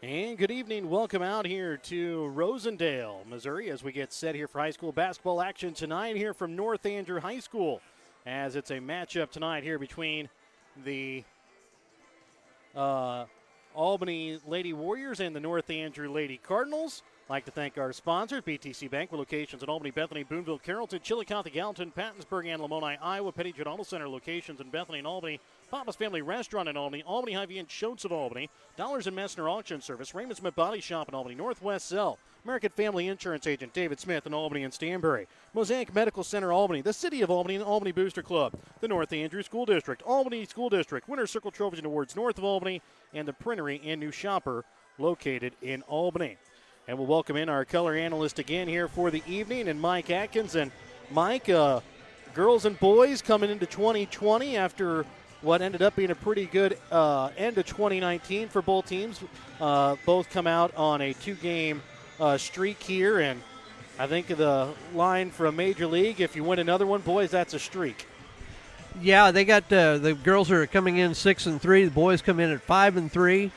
And good evening. Welcome out here to Rosendale, Missouri, as we get set here for high school basketball action tonight here from North Andrew High School, as it's a matchup tonight here between the Albany Lady Warriors and the North Andrew Lady Cardinals. I'd like to thank our sponsors, BTC Bank, with locations in Albany, Bethany, Boonville, Carrollton, Chillicothe, Gallatin, Pattonsburg, and Lamoni, Iowa. Petty Auto Center locations in Bethany and Albany. Papa's Family Restaurant in Albany, Albany Hy-Vee and Schultz of Albany, Dollars and Messner Auction Service, Raymond Smith Body Shop in Albany, Northwest Cell, American Family Insurance Agent David Smith in Albany and Stanbury, Mosaic Medical Center Albany, the City of Albany and Albany Booster Club, the North Andrew School District, Albany School District, Winter Circle Trophies and Awards north of Albany, and the Printery and New Shopper located in Albany. And we'll welcome in our color analyst again here for the evening, and Mike Atkins. And Mike, girls and boys coming into 2020 after what ended up being a pretty good end of 2019 for both teams. Both come out on a two-game streak here, and I think the line for a major league, if you win another one, boys, that's a streak. Yeah, they got the girls are coming in 6-3. The boys come in at 5-3,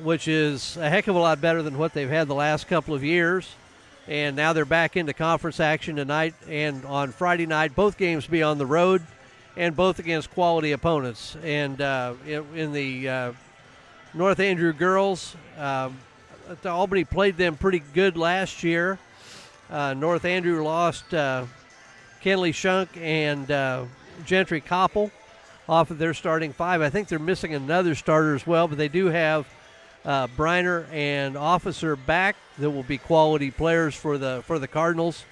which is a heck of a lot better than what they've had the last couple of years. And now they're back into conference action tonight and on Friday night. Both games be on the road, and both against quality opponents. And in the North Andrew girls, Albany played them pretty good last year. North Andrew lost Kenley Shunk and Gentry Koppel off of their starting five. I think they're missing another starter as well, but they do have Briner and Officer back that will be quality players for the Cardinals.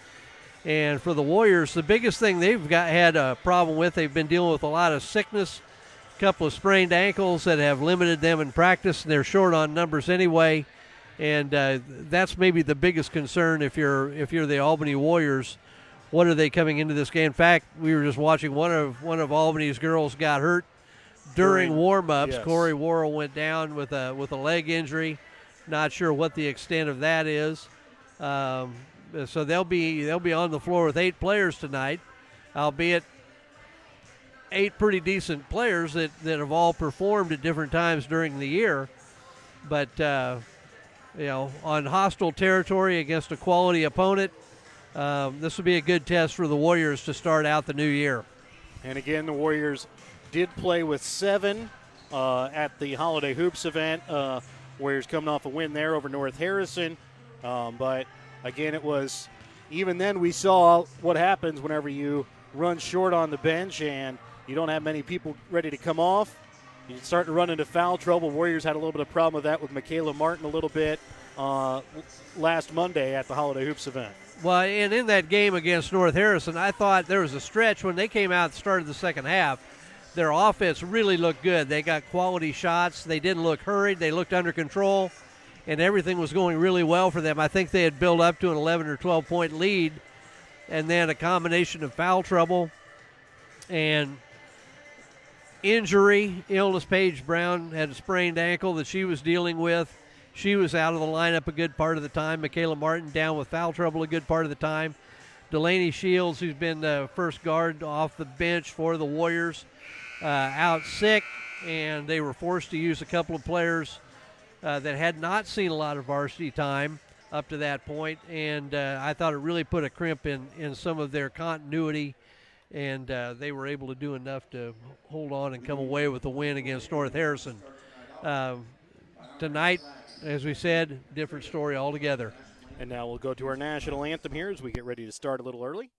And for the Warriors, the biggest thing they've had a problem with, they've been dealing with a lot of sickness, a couple of sprained ankles that have limited them in practice, and they're short on numbers anyway. And that's maybe the biggest concern if you're the Albany Warriors. What are they coming into this game? In fact, we were just watching one of Albany's girls got hurt during warm-ups. Yes. Corey Worrell went down with a leg injury. Not sure what the extent of that is. So they'll be on the floor with 8 players tonight, albeit 8 pretty decent players that have all performed at different times during the year. But on hostile territory against a quality opponent, this will be a good test for the Warriors to start out the new year. And again, the Warriors did play with 7 at the Holiday Hoops event. Warriors coming off a win there over North Harrison. But again, it was, even then we saw what happens whenever you run short on the bench and you don't have many people ready to come off. You start to run into foul trouble. Warriors had a little bit of problem with that with Michaela Martin a little bit last Monday at the Holiday Hoops event. Well, and in that game against North Harrison, I thought there was a stretch when they came out and started the second half. Their offense really looked good. They got quality shots. They didn't look hurried. They looked under control, and everything was going really well for them. I think they had built up to an 11 or 12-point lead, and then a combination of foul trouble and injury. Illness. Paige Brown had a sprained ankle that she was dealing with. She was out of the lineup a good part of the time. Michaela Martin down with foul trouble a good part of the time. Delaney Shields, who's been the first guard off the bench for the Warriors, out sick, and they were forced to use a couple of players that had not seen a lot of varsity time up to that point, and I thought it really put a crimp in some of their continuity, and they were able to do enough to hold on and come away with a win against North Harrison. Tonight, as we said, different story altogether. And now we'll go to our national anthem here as we get ready to start a little early.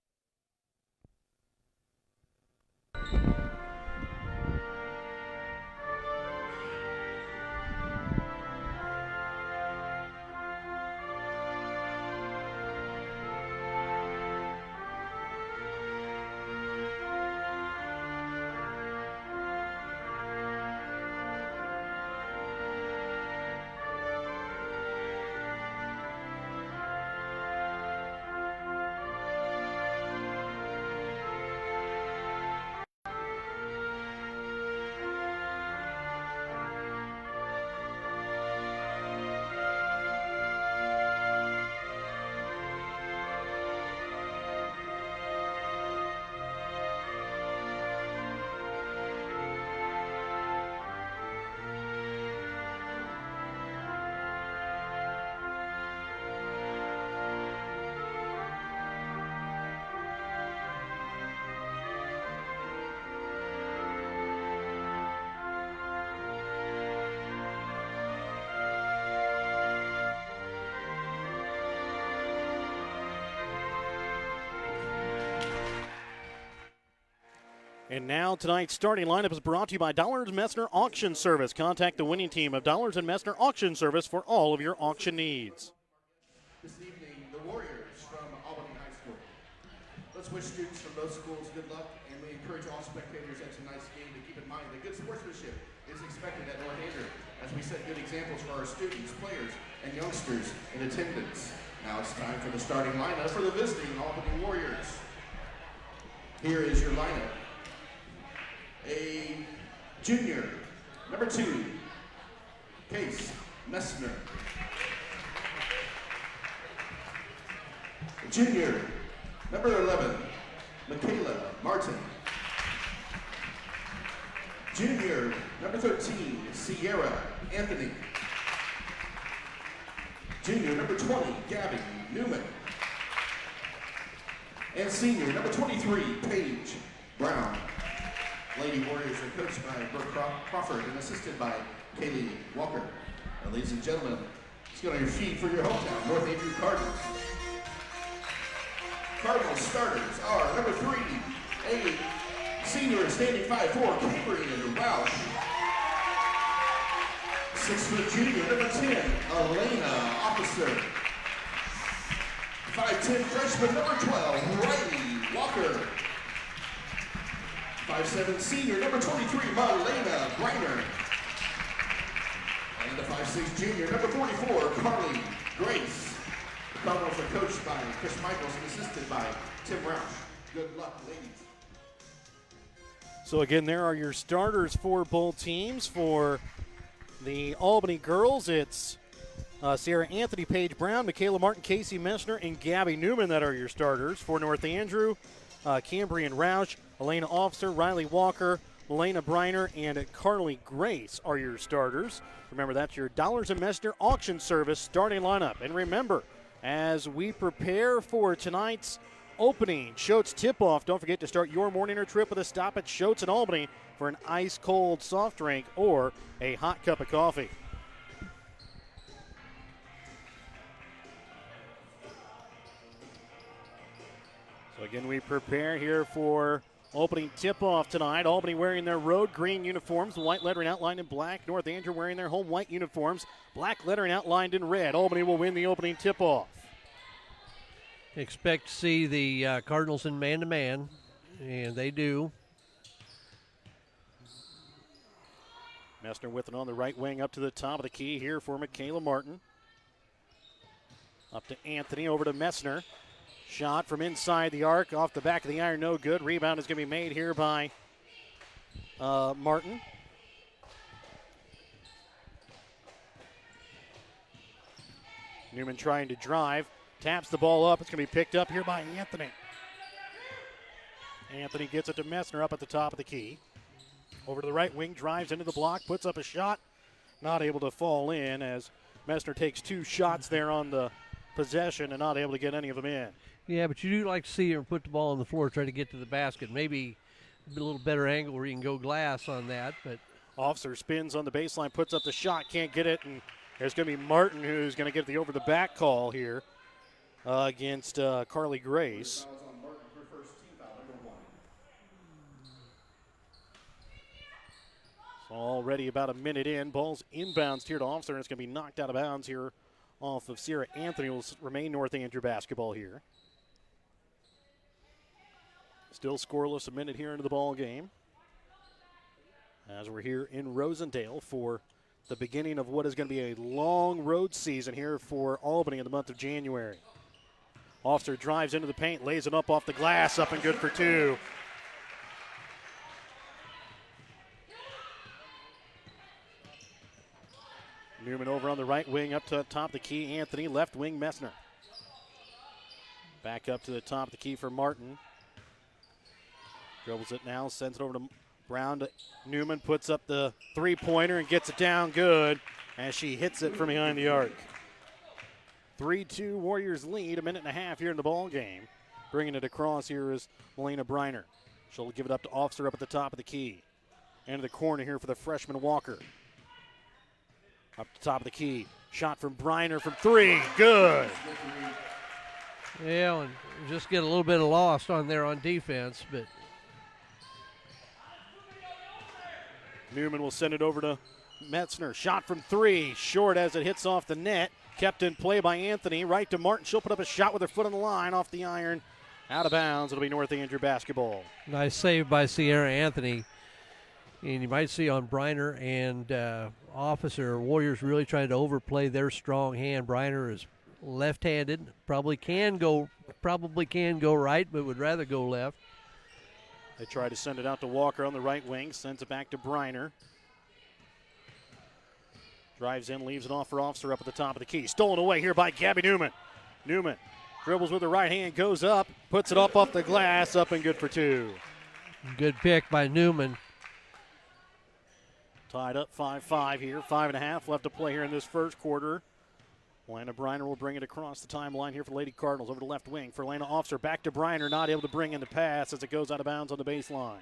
And now tonight's starting lineup is brought to you by Dollars Messner Auction Service. Contact the winning team of Dollars and Messner Auction Service for all of your auction needs. This evening, the Warriors from Albany High School. Let's wish students from both schools good luck, and we encourage all spectators at tonight's game to keep in mind that good sportsmanship is expected at North Andrew, as we set good examples for our students, players, and youngsters in attendance. Now it's time for the starting lineup for the visiting Albany Warriors. Here is your lineup. A junior, number 2, Case Messner. A junior, number 11, Michaela Martin. Junior, number 13, Sierra Anthony. Junior, number 20, Gabby Newman. And senior, number 23, Paige Brown. Lady Warriors are coached by Brooke Crawford and assisted by Kaylee Walker. Now, ladies and gentlemen, let's get on your feet for your hometown, North Andrew Cardinals. Cardinals starters are number 3, a senior standing 5'4", Cambrian Roush. 6' junior, number 10, Elena Officer. 5'10", freshman, number 12, Riley Walker. 5'7", senior, number 23, Malena Greiner. And the 5'6", junior, number 44, Carly Grace. The Cardinals are coached by Chris Michaels and assisted by Tim Roush. Good luck, ladies. So again, there are your starters for both teams. For the Albany girls, it's Sierra Anthony, Paige Brown, Michaela Martin, Casey Messner, and Gabby Newman that are your starters. For North Andrew, Cambrian Roush, Elena Officer, Riley Walker, Elena Briner, and Carly Grace are your starters. Remember, that's your Dollars and Messner Auction Service starting lineup. And remember, as we prepare for tonight's opening Schultz tip-off, don't forget to start your morning or trip with a stop at Schultz in Albany for an ice-cold soft drink or a hot cup of coffee. So again, we prepare here for opening tip-off tonight. Albany wearing their road green uniforms, white lettering outlined in black. North Andrew wearing their home white uniforms, black lettering outlined in red. Albany will win the opening tip-off. Expect to see the Cardinals in man-to-man, and they do. Messner with it on the right wing up to the top of the key here for Michaela Martin. Up to Anthony, over to Messner. Shot from inside the arc, off the back of the iron, no good. Rebound is going to be made here by Martin. Newman trying to drive, taps the ball up. It's going to be picked up here by Anthony. Anthony gets it to Messner up at the top of the key. Over to the right wing, drives into the block, puts up a shot. Not able to fall in as Messner takes 2 shots there on the possession and not able to get any of them in. Yeah, but you do like to see her put the ball on the floor, try to get to the basket. Maybe a little better angle where you can go glass on that. But Officer spins on the baseline, puts up the shot, can't get it, and there's going to be Martin who's going to get the over-the-back call here against Carly Grace. So already about a minute in, ball's inbounds here to Officer, and it's going to be knocked out of bounds here off of Sierra Anthony. Will remain North Andrew basketball here. Still scoreless a minute here into the ball game, as we're here in Rosendale for the beginning of what is going to be a long road season here for Albany in the month of January. Officer drives into the paint, lays it up off the glass, up and good for 2. Newman over on the right wing, up to the top of the key. Anthony, left wing, Messner. Back up to the top of the key for Martin. Dribbles it now, sends it over to Brown to Newman, puts up the three-pointer and gets it down good as she hits it from behind the arc. 3-2 Warriors lead, a minute and a half here in the ball game. Bringing it across here is Melina Briner. She'll give it up to Officer up at the top of the key. Into the corner here for the freshman Walker. Up the top of the key. Shot from Briner from 3. Good. Yeah, and just get a little bit of lost on there on defense, but Newman will send it over to Metzner. Shot from 3, short as it hits off the net. Kept in play by Anthony. Right to Martin. She'll put up a shot with her foot on the line off the iron. Out of bounds. It'll be North Andrew basketball. Nice save by Sierra Anthony. And you might see on Briner and Officer, Warriors really trying to overplay their strong hand. Briner is left-handed. Probably can go right, but would rather go left. They try to send it out to Walker on the right wing. Sends it back to Briner. Drives in, leaves it off for Officer up at the top of the key. Stolen away here by Gabby Newman. Newman dribbles with the right hand, goes up, puts it up off the glass, up and good for 2. Good pick by Newman. Tied up 5-5 here. 5.5 left to play here in this first quarter. Elena Briner will bring it across the timeline here for the Lady Cardinals. Over to left wing for Elena Officer. Back to Briner, not able to bring in the pass as it goes out of bounds on the baseline.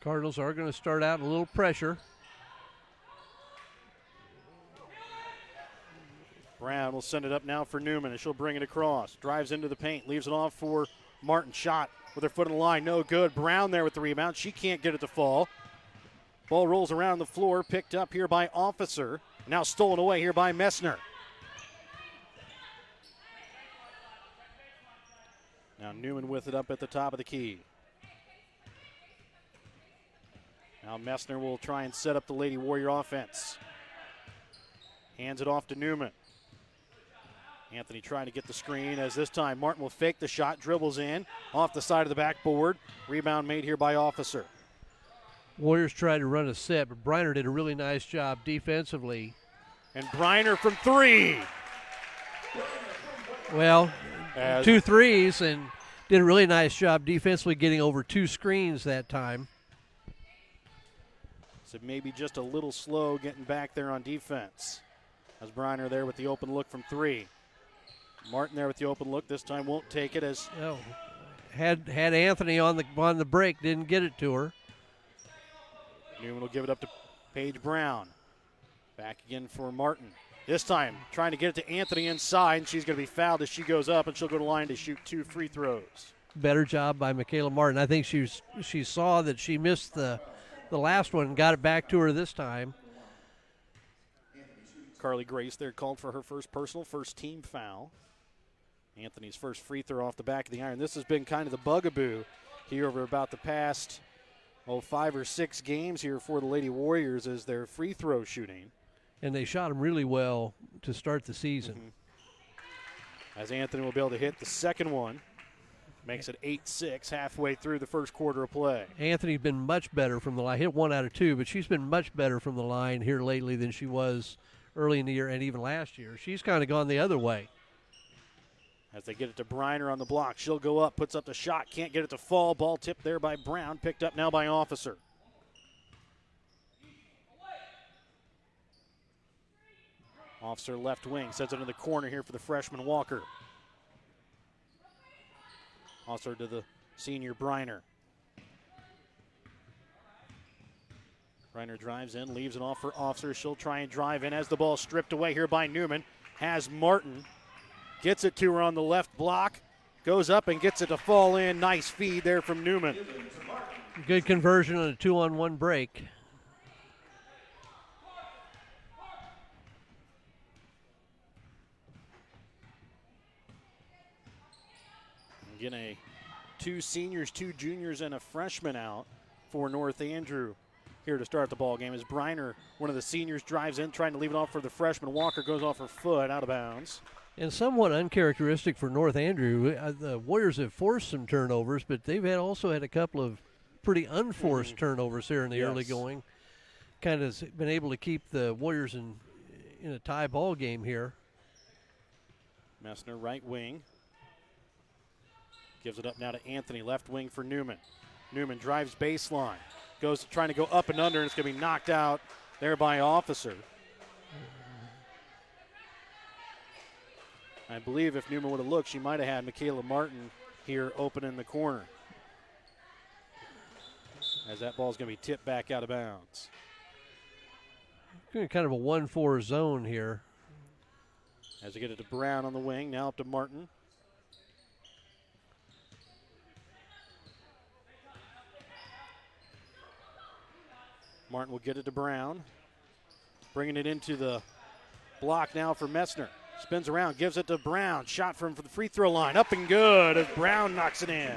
Cardinals are going to start out a little pressure. Brown will send it up now for Newman, and she'll bring it across. Drives into the paint, leaves it off for Martin. Shot with her foot on the line, no good. Brown there with the rebound. She can't get it to fall. Ball rolls around the floor, picked up here by Officer. Now stolen away here by Messner. Now Newman with it up at the top of the key. Now Messner will try and set up the Lady Warrior offense. Hands it off to Newman. Anthony trying to get the screen as this time Martin will fake the shot, dribbles in, off the side of the backboard. Rebound made here by Officer. Warriors tried to run a set, but Briner did a really nice job defensively. And Briner from 3. Well, 2 threes and did a really nice job defensively getting over 2 screens that time. So maybe just a little slow getting back there on defense. As Briner there with the open look from 3. Martin there with the open look. This time won't take it as had Anthony on the break, didn't get it to her. Newman will give it up to Paige Brown. Back again for Martin. This time trying to get it to Anthony inside, and she's going to be fouled as she goes up, and she'll go to line to shoot 2 free throws. Better job by Michaela Martin. I think she saw that she missed the last one and got it back to her this time. Carly Grace there called for her first personal, first team foul. Anthony's first free throw off the back of the iron. This has been kind of the bugaboo here over about the past 5 or 6 games here for the Lady Warriors is their free throw shooting. And they shot them really well to start the season. As Anthony will be able to hit the second one. Makes it 8-6 halfway through the first quarter of play. Anthony's been much better from the line. Hit 1 out of 2, but she's been much better from the line here lately than she was early in the year and even last year. She's kind of gone the other way. As they get it to Briner on the block, she'll go up, puts up the shot, can't get it to fall. Ball tipped there by Brown, picked up now by Officer. Officer left wing, sends it in the corner here for the freshman Walker. Officer to the senior Briner. Briner drives in, leaves it off for Officer. She'll try and drive in as the ball stripped away here by Newman. Has Martin. Gets it to her on the left block. Goes up and gets it to fall in. Nice feed there from Newman. Good conversion on a 2-on-1 break. Again, 2 seniors, 2 juniors, and a freshman out for North Andrew here to start the ball game. As Briner, one of the seniors, drives in, trying to leave it off for the freshman. Walker goes off her foot, out of bounds. And somewhat uncharacteristic for North Andrew. The Warriors have forced some turnovers, but they've also had a couple of pretty unforced turnovers here in the early going. Kind of been able to keep the Warriors in a tie ball game here. Messner, right wing. Gives it up now to Anthony, left wing for Newman. Newman drives baseline. Goes trying to go up and under, and it's going to be knocked out there by Officer. I believe if Newman would have looked, she might have had Michaela Martin here open in the corner. As that ball is going to be tipped back out of bounds. Kind of a 1-4 zone here. As they get it to Brown on the wing, now up to Martin. Martin will get it to Brown. Bringing it into the block now for Messner. Spins around, gives it to Brown. Shot from the free throw line. Up and good as Brown knocks it in.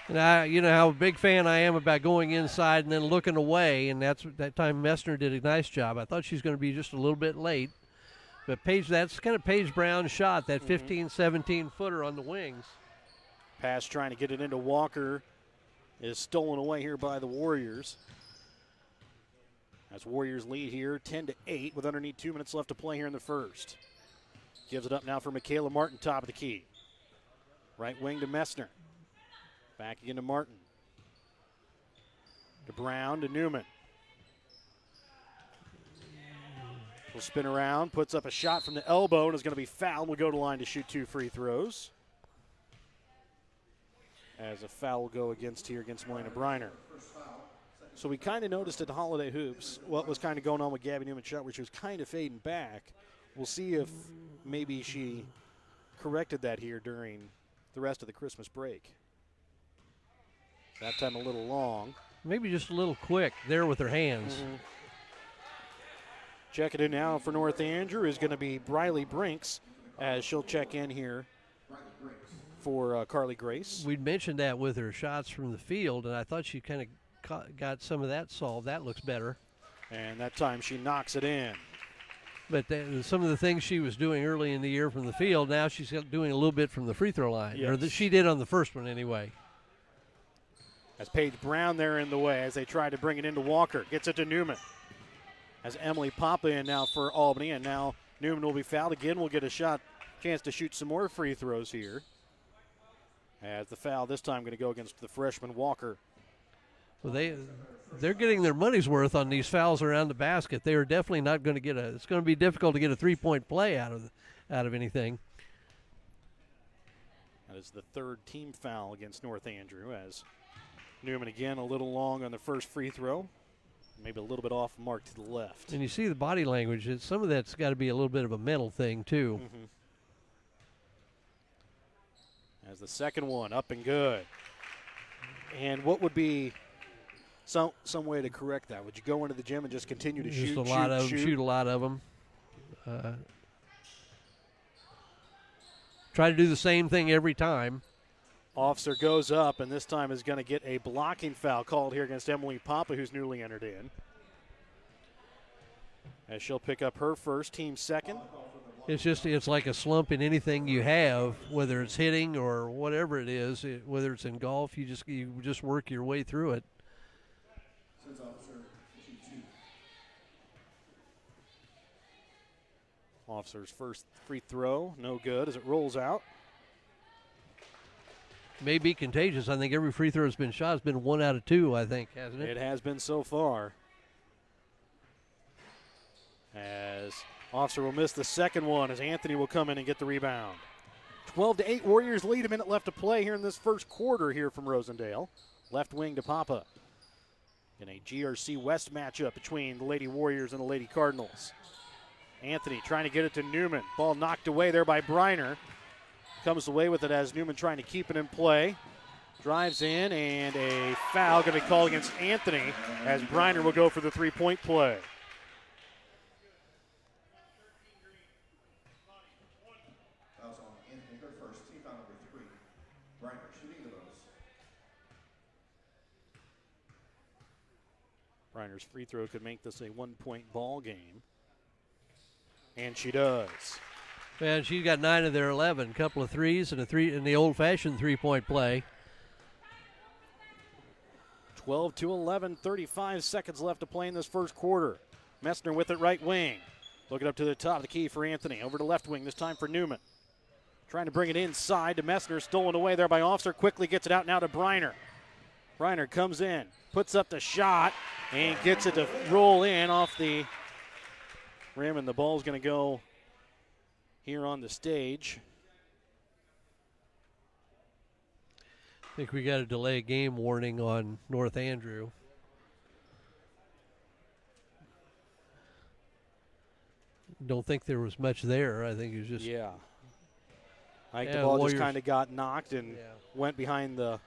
And you know how big fan I am about going inside and then looking away, and that time Messner did a nice job. I thought she was going to be just a little bit late. But that's kind of Paige Brown's shot, that 15, 17-footer on the wings. Pass trying to get it into Walker is stolen away here by the Warriors. As Warriors lead here 10-8 with underneath 2 minutes left to play here in the first. Gives it up now for Michaela Martin, top of the key. Right wing to Messner. Back again to Martin. To Brown, to Newman. Will spin around, puts up a shot from the elbow, and is going to be fouled. Will go to the line to shoot 2 free throws. As a foul will go against Melina Briner. So we kind of noticed at the Holiday Hoops what was kind of going on with Gabby Newman's shot, where she was kind of fading back. We'll see if maybe she corrected that here during the rest of the Christmas break. That time a little long. Maybe just a little quick there with her hands. Checking in now for North Andrew is going to be Briley Brinks, as she'll check in here for Carly Grace. We'd mentioned that with her shots from the field, and I thought she kind of got some of that solved. That looks better. And that time she knocks it in. But some of the things she was doing early in the year from the field, now she's doing a little bit from the free throw line. Yes. Or that she did on the first one anyway. As Paige Brown there in the way as they try to bring it into Walker. Gets it to Newman. As Emily Papa in now for Albany, and now Newman will be fouled again. We'll get a chance to shoot some more free throws here. As the foul this time going to go against the freshman Walker. Well, they're getting their money's worth on these fouls around the basket. They are definitely not going to get it's going to be difficult to get a three-point play out of anything. That is the third team foul against North Andrew, as Newman again a little long on the first free throw. Maybe a little bit off mark to the left. And you see the body language. Some of that's got to be a little bit of a mental thing, too. As the second one, up and good. And what would be some way to correct that? Would you go into the gym and just continue to shoot a lot of them. Try to do the same thing every time. Officer goes up, and this time is going to get a blocking foul called here against Emily Papa, who's newly entered in. As she'll pick up her first, team second. It's like a slump in anything you have, whether it's hitting or whatever it is. Whether it's in golf, you just work your way through it. Officer's first free throw, no good as it rolls out. May be contagious. I think every free throw that's been shot has been 1 out of 2, I think, hasn't it? It has been so far. As Officer will miss the second one, as Anthony will come in and get the rebound. 12-8 Warriors lead, a minute left to play here in this first quarter here from Rosendale. Left wing to Papa. In a GRC West matchup between the Lady Warriors and the Lady Cardinals. Anthony trying to get it to Newman. Ball knocked away there by Briner. Comes away with it as Newman trying to keep it in play. Drives in, and a foul going to be called against Anthony as Briner will go for the three-point play. Fouls on Anthony, her first, team foul number 3. Briner shooting the most. Briner's free throw could make this a 1-point ball game. And she does. And she's got 9 of their 11, a couple of threes and in the old-fashioned three-point play. 12-11, 35 seconds left to play in this first quarter. Messner with it right wing. Looking up to the top of the key for Anthony. Over to left wing, this time for Newman. Trying to bring it inside to Messner. Stolen away there by Officer. Quickly gets it out now to Briner. Briner comes in, puts up the shot, and gets it to roll in off the rim, and the ball's going to go here on the stage. I think we got a delay game warning on North Andrew. Don't think there was much there. I think it was just... Yeah. I think the ball Warriors just kind of got knocked and went behind the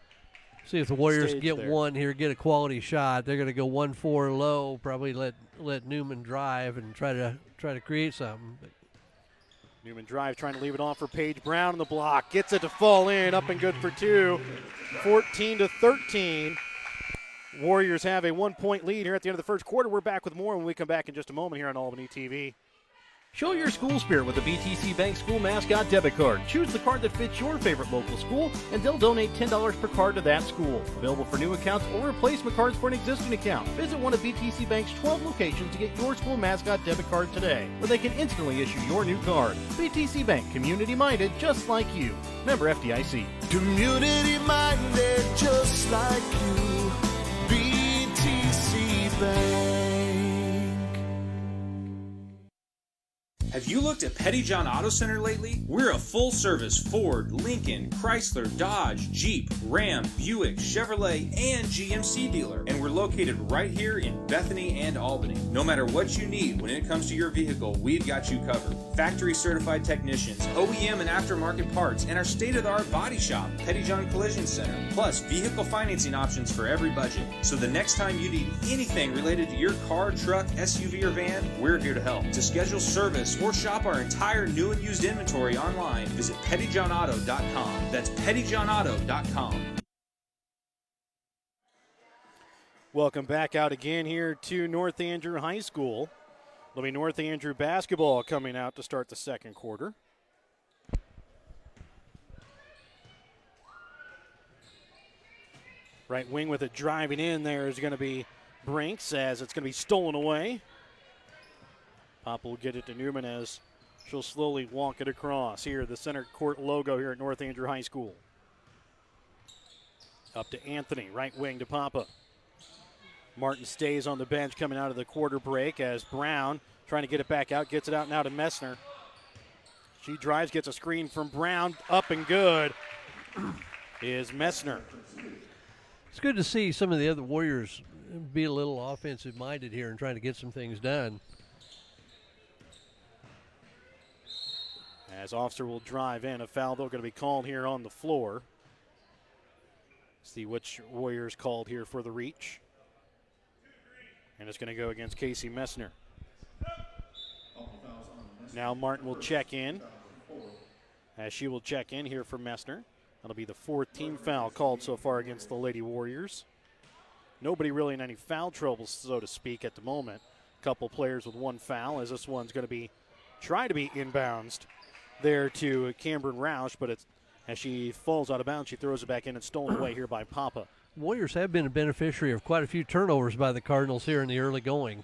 See if the Warriors stage get there. one here, get a quality shot. They're going to go 1-4 low, probably let Newman drive and try to create something. But Newman drive, trying to leave it off for Paige Brown on the block. Gets it to fall in, up and good for two. 14-13. Warriors have a 1-point lead here at the end of the first quarter. We're back with more when we come back in just a moment here on Albany TV. Show your school spirit with the BTC Bank School Mascot Debit Card. Choose the card that fits your favorite local school, and they'll donate $10 per card to that school. Available for new accounts or replacement cards for an existing account. Visit one of BTC Bank's 12 locations to get your school mascot debit card today, where they can instantly issue your new card. BTC Bank, community-minded, just like you. Member FDIC. Community minded, just like you. BTC Bank. Have you looked at Pettyjohn Auto Center lately? We're a full-service Ford, Lincoln, Chrysler, Dodge, Jeep, Ram, Buick, Chevrolet, and GMC dealer. And we're located right here in Bethany and Albany. No matter what you need when it comes to your vehicle, we've got you covered. Factory-certified technicians, OEM and aftermarket parts, and our state-of-the-art body shop, Pettyjohn Collision Center. Plus, vehicle financing options for every budget. So the next time you need anything related to your car, truck, SUV, or van, we're here to help. To schedule service or shop our entire new and used inventory online, visit pettyjohnauto.com. That's pettyjohnauto.com. Welcome back out again here to North Andrew High School. It'll be North Andrew basketball coming out to start the second quarter. Right wing with it driving in there is going to be Brinks as it's going to be stolen away. Pop will get it to Newman as she'll slowly walk it across. Here, the center court logo here at North Andrew High School. Up to Anthony, right wing to Papa. Martin stays on the bench coming out of the quarter break as Brown trying to get it back out, gets it out now to Messner. She drives, gets a screen from Brown, up and good is Messner. it's good to see some of the other Warriors be a little offensive minded here and trying to get some things done. As officer will drive in, a foul though going to be called here on the floor. See which Warriors called here for the reach. And it's going to go against Casey Messner. Now Martin will check in. As she will check in here for Messner. That'll be the fourth team foul called so far against the Lady Warriors. Nobody really in any foul trouble, so to speak, at the moment. Couple players with one foul, as this one's going to be try to be inbounds there to Cameron Roush, but it's as she falls out of bounds, she throws it back in and stolen away here by Papa. Warriors have been a beneficiary of quite a few turnovers by the Cardinals here in the early going.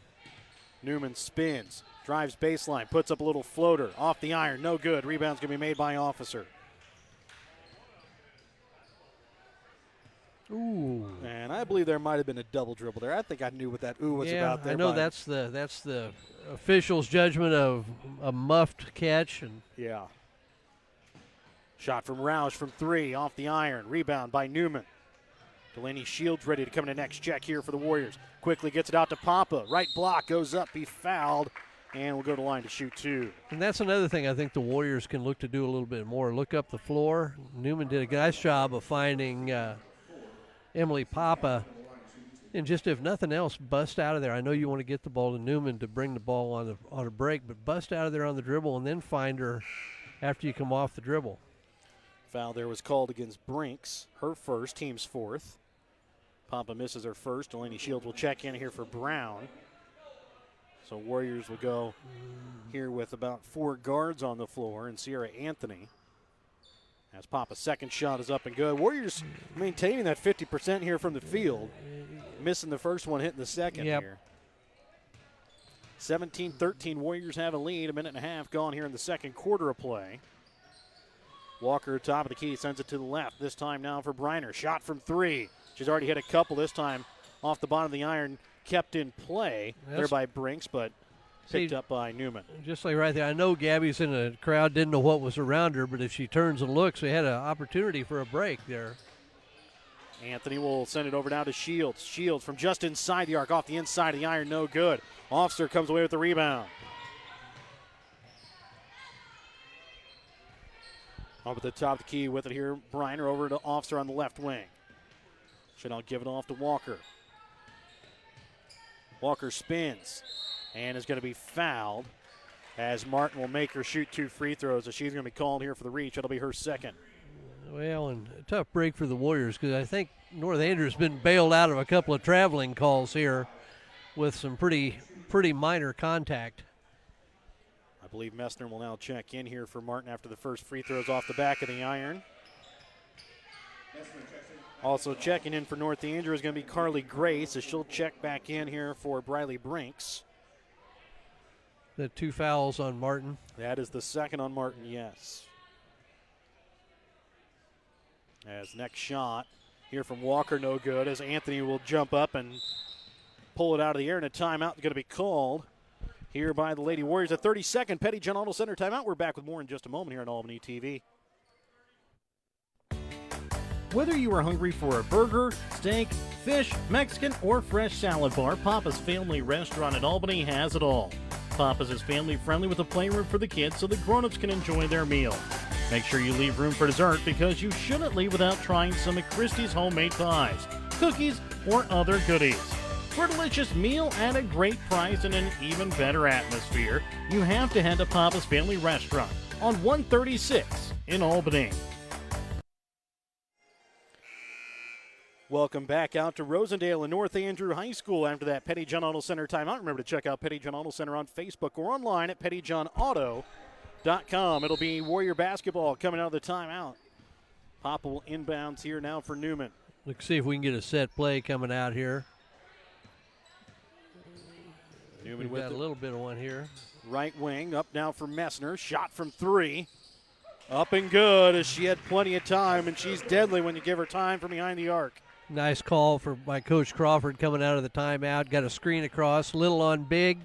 Newman spins, drives baseline, puts up a little floater, off the iron, no good. Rebound's going to be made by Officer. Ooh. And I believe there might have been a double dribble there. I think I knew what that ooh was about there. I know that's the official's judgment of a muffed catch. And yeah. Shot from Roush from three, off the iron. Rebound by Newman. Delaney Shields ready to come in the next check here for the Warriors. Quickly gets it out to Papa. Right block goes up, be fouled, and will go to line to shoot two. And that's another thing I think the Warriors can look to do a little bit more. Look up the floor. Newman did a nice job of finding Emily Papa. And just if nothing else, bust out of there. I know you want to get the ball to Newman to bring the ball on a break, but bust out of there on the dribble and then find her after you come off the dribble. Foul there was called against Brinks, her first, team's fourth. Papa misses her first. Delaney Shields will check in here for Brown. So Warriors will go here with about four guards on the floor and Sierra Anthony. As Papa's second shot is up and good. Warriors maintaining that 50% here from the field. Missing the first one, hitting the second here. 17-13, Warriors have a lead. A minute and a half gone here in the second quarter of play. Walker, top of the key, sends it to the left. This time now for Briner. Shot from three. She's already hit a couple this time off the bottom of the iron. Kept in play there by Brinks, but picked up by Newman. Just like right there. I know Gabby's in the crowd, didn't know what was around her, but if she turns and looks, they had an opportunity for a break there. Anthony will send it over now to Shields. Shields from just inside the arc, off the inside of the iron, no good. Officer comes away with the rebound. Up at the top of the key with it here, Briner over to Officer on the left wing. She'll now give it off to Walker. Walker spins and is going to be fouled as Martin will make her shoot 2 free throws. So she's going to be called here for the reach. It'll be her second. Well, and a tough break for the Warriors because I think North Andrew's been bailed out of a couple of traveling calls here with some pretty minor contact. I believe Messner will now check in here for Martin after the first free throws off the back of the iron. Also checking in for North Andrew is going to be Carly Grace as she'll check back in here for Briley Brinks. The 2 fouls on Martin. That is the second on Martin, yes. As next shot here from Walker, no good, as Anthony will jump up and pull it out of the air, and a timeout is going to be called here by the Lady Warriors. A 30-second Petty John Auto Center timeout. We're back with more in just a moment here on Albany TV. Whether you are hungry for a burger, steak, fish, Mexican, or fresh salad bar, Papa's Family Restaurant in Albany has it all. Papa's is family-friendly with a playroom for the kids so the grown-ups can enjoy their meal. Make sure you leave room for dessert because you shouldn't leave without trying some of Christie's homemade pies, cookies, or other goodies. For a delicious meal at a great price and an even better atmosphere, you have to head to Papa's Family Restaurant on 136 in Albany. Welcome back out to Rosendale and North Andrew High School after that Petty John Auto Center timeout. Remember to check out Petty John Auto Center on Facebook or online at pettyjohnauto.com. It'll be Warrior basketball coming out of the timeout. Papa will inbounds here now for Newman. Let's see if we can get a set play coming out here. Newman We've with got a little bit of one here. Right wing, up now for Messner. Shot from 3. Up and good as she had plenty of time, and she's deadly when you give her time from behind the arc. Nice call by Coach Crawford coming out of the timeout. Got a screen across, little on big,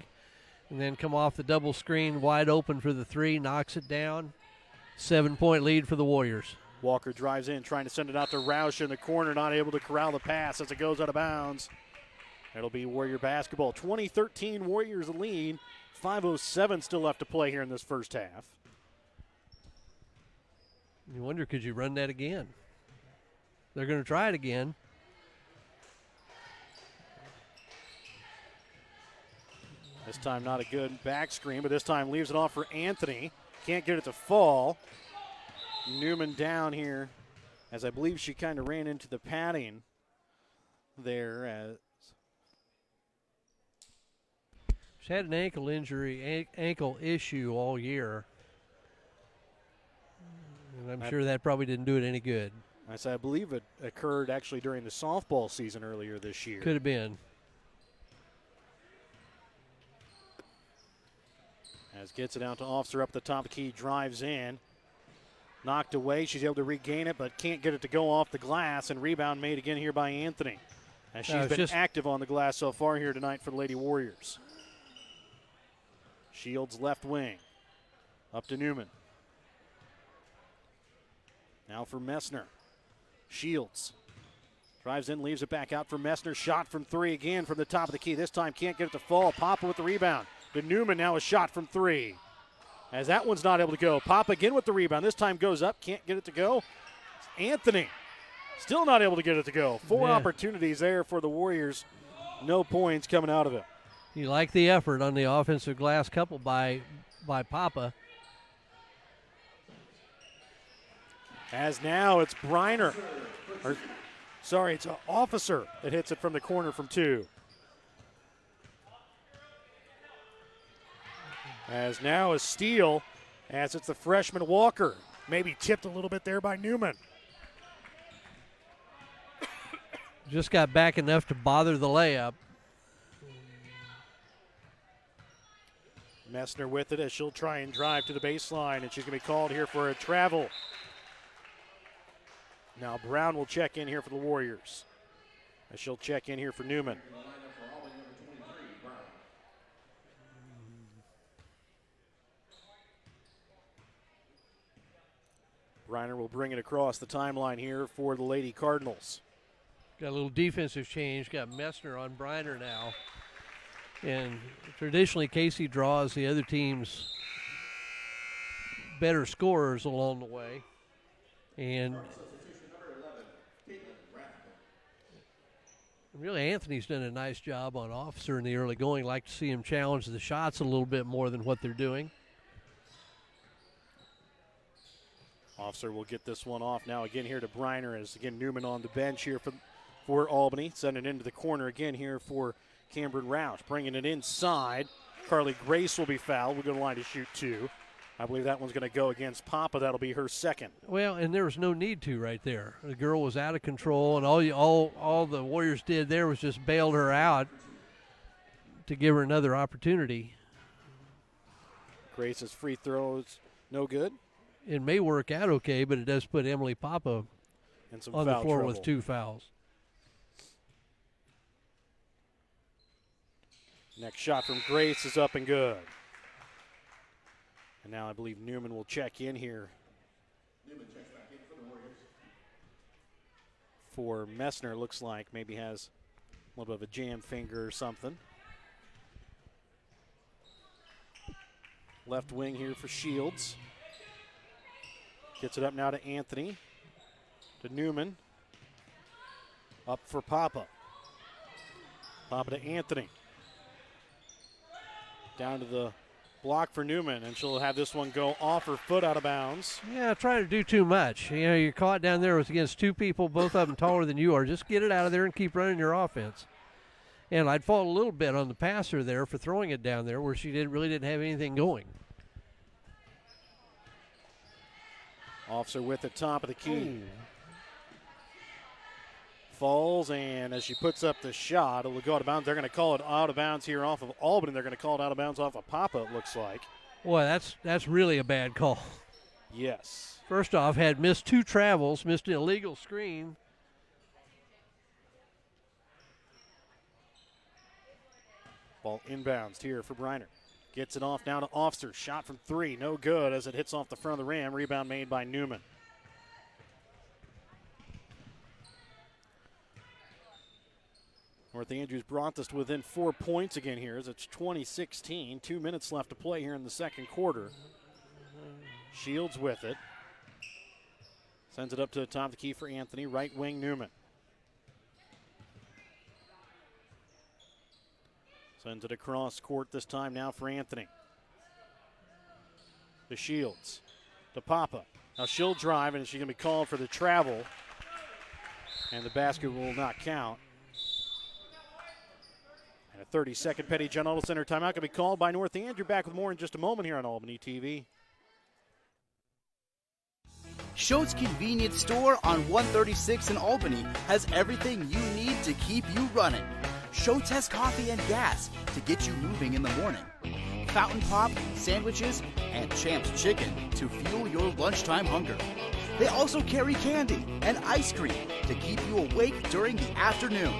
and then come off the double screen, wide open for the 3, knocks it down. 7-point lead for the Warriors. Walker drives in, trying to send it out to Roush in the corner, not able to corral the pass as it goes out of bounds. It'll be Warrior basketball. 20-13 Warriors lead. 5:07 still left to play here in this first half. You wonder, could you run that again? They're going to try it again. This time not a good back screen, but this time leaves it off for Anthony. Can't get it to fall. Newman down here, as I believe she kind of ran into the padding there. She's had an ankle injury, ankle issue all year. And I'm sure that probably didn't do it any good. I believe it occurred actually during the softball season earlier this year. Could have been. As gets it out to Officer up the top of the key, drives in. Knocked away. She's able to regain it, but can't get it to go off the glass. And rebound made again here by Anthony. As she's been active on the glass so far here tonight for the Lady Warriors. Shields left wing. Up to Newman. Now for Messner. Shields drives in, leaves it back out for Messner. Shot from 3 again from the top of the key. This time can't get it to fall. Papa with the rebound. To Newman, now a shot from 3. As that one's not able to go. Papa again with the rebound. This time goes up, can't get it to go. Anthony still not able to get it to go. 4 opportunities there for the Warriors. No points coming out of it. You like the effort on the offensive glass couple by Papa. As now it's Briner. It's an Officer that hits it from the corner from 2. As now a steal, as it's the freshman Walker. Maybe tipped a little bit there by Newman. Just got back enough to bother the layup. Messner with it as she'll try and drive to the baseline, and she's going to be called here for a travel. Now Brown will check in here for the Warriors. As she'll check in here for Newman. Reiner will bring it across the timeline here for the Lady Cardinals. Got a little defensive change. Got Messner on Briner now. And traditionally, Casey draws the other team's better scorers along the way. And Really, Anthony's done a nice job on Officer in the early going. Like to see him challenge the shots a little bit more than what they're doing. Officer will get this one off now again here to Briner as again Newman on the bench here for Albany. Sending it into the corner again here for Cameron Roush. Bringing it inside. Carly Grace will be fouled. We're going to line to shoot 2. I believe that one's going to go against Papa. That'll be her second. Well, and there was no need to right there. The girl was out of control, and all the Warriors did there was just bailed her out to give her another opportunity. Grace's free throws no good. It may work out okay, but it does put Emily Papa And some on the foul floor trouble. with 2 fouls. Next shot from Grace is up and good. And now I believe Newman will check in here. Newman checks back in for the Warriors. For Messner, looks like maybe has a little bit of a jam finger or something. Left wing here for Shields. Gets it up now to Anthony. To Newman. Up for Papa. Papa to Anthony. Down to the block for Newman, and she'll have this one go off her foot out of bounds. Yeah, trying to do too much. You know, you're caught down there with against 2 people, both of them taller than you are. Just get it out of there and keep running your offense. And I'd fault a little bit on the passer there for throwing it down there where she really didn't have anything going. Officer with the top of the key. Falls, and as she puts up the shot, it'll go out of bounds. They're going to call it out of bounds here off of Albany. They're going to call it out of bounds off of Papa, it looks like. Boy, that's really a bad call. Yes. First off, had missed 2 travels, missed an illegal screen. Ball inbounds here for Briner. Gets it off now to Officer. Shot from 3, no good as it hits off the front of the rim. Rebound made by Newman. North Andrews brought this to within 4 points again here as it's 20-16. 2 minutes left to play here in the second quarter. Shields with it. Sends it up to the top of the key for Anthony. Right wing Newman. Sends it across court this time now for Anthony. To Shields. To Papa. Now she'll drive, and she's going to be called for the travel. And the basket will not count. And a 30-second Petty John Auto Center timeout going to be called by North Andrew. Back with more in just a moment here on Albany TV. Schultz Convenience Store on 136 in Albany has everything you need to keep you running. Schultz has coffee and gas to get you moving in the morning. Fountain Pop, sandwiches, and Champ's Chicken to fuel your lunchtime hunger. They also carry candy and ice cream to keep you awake during the afternoon.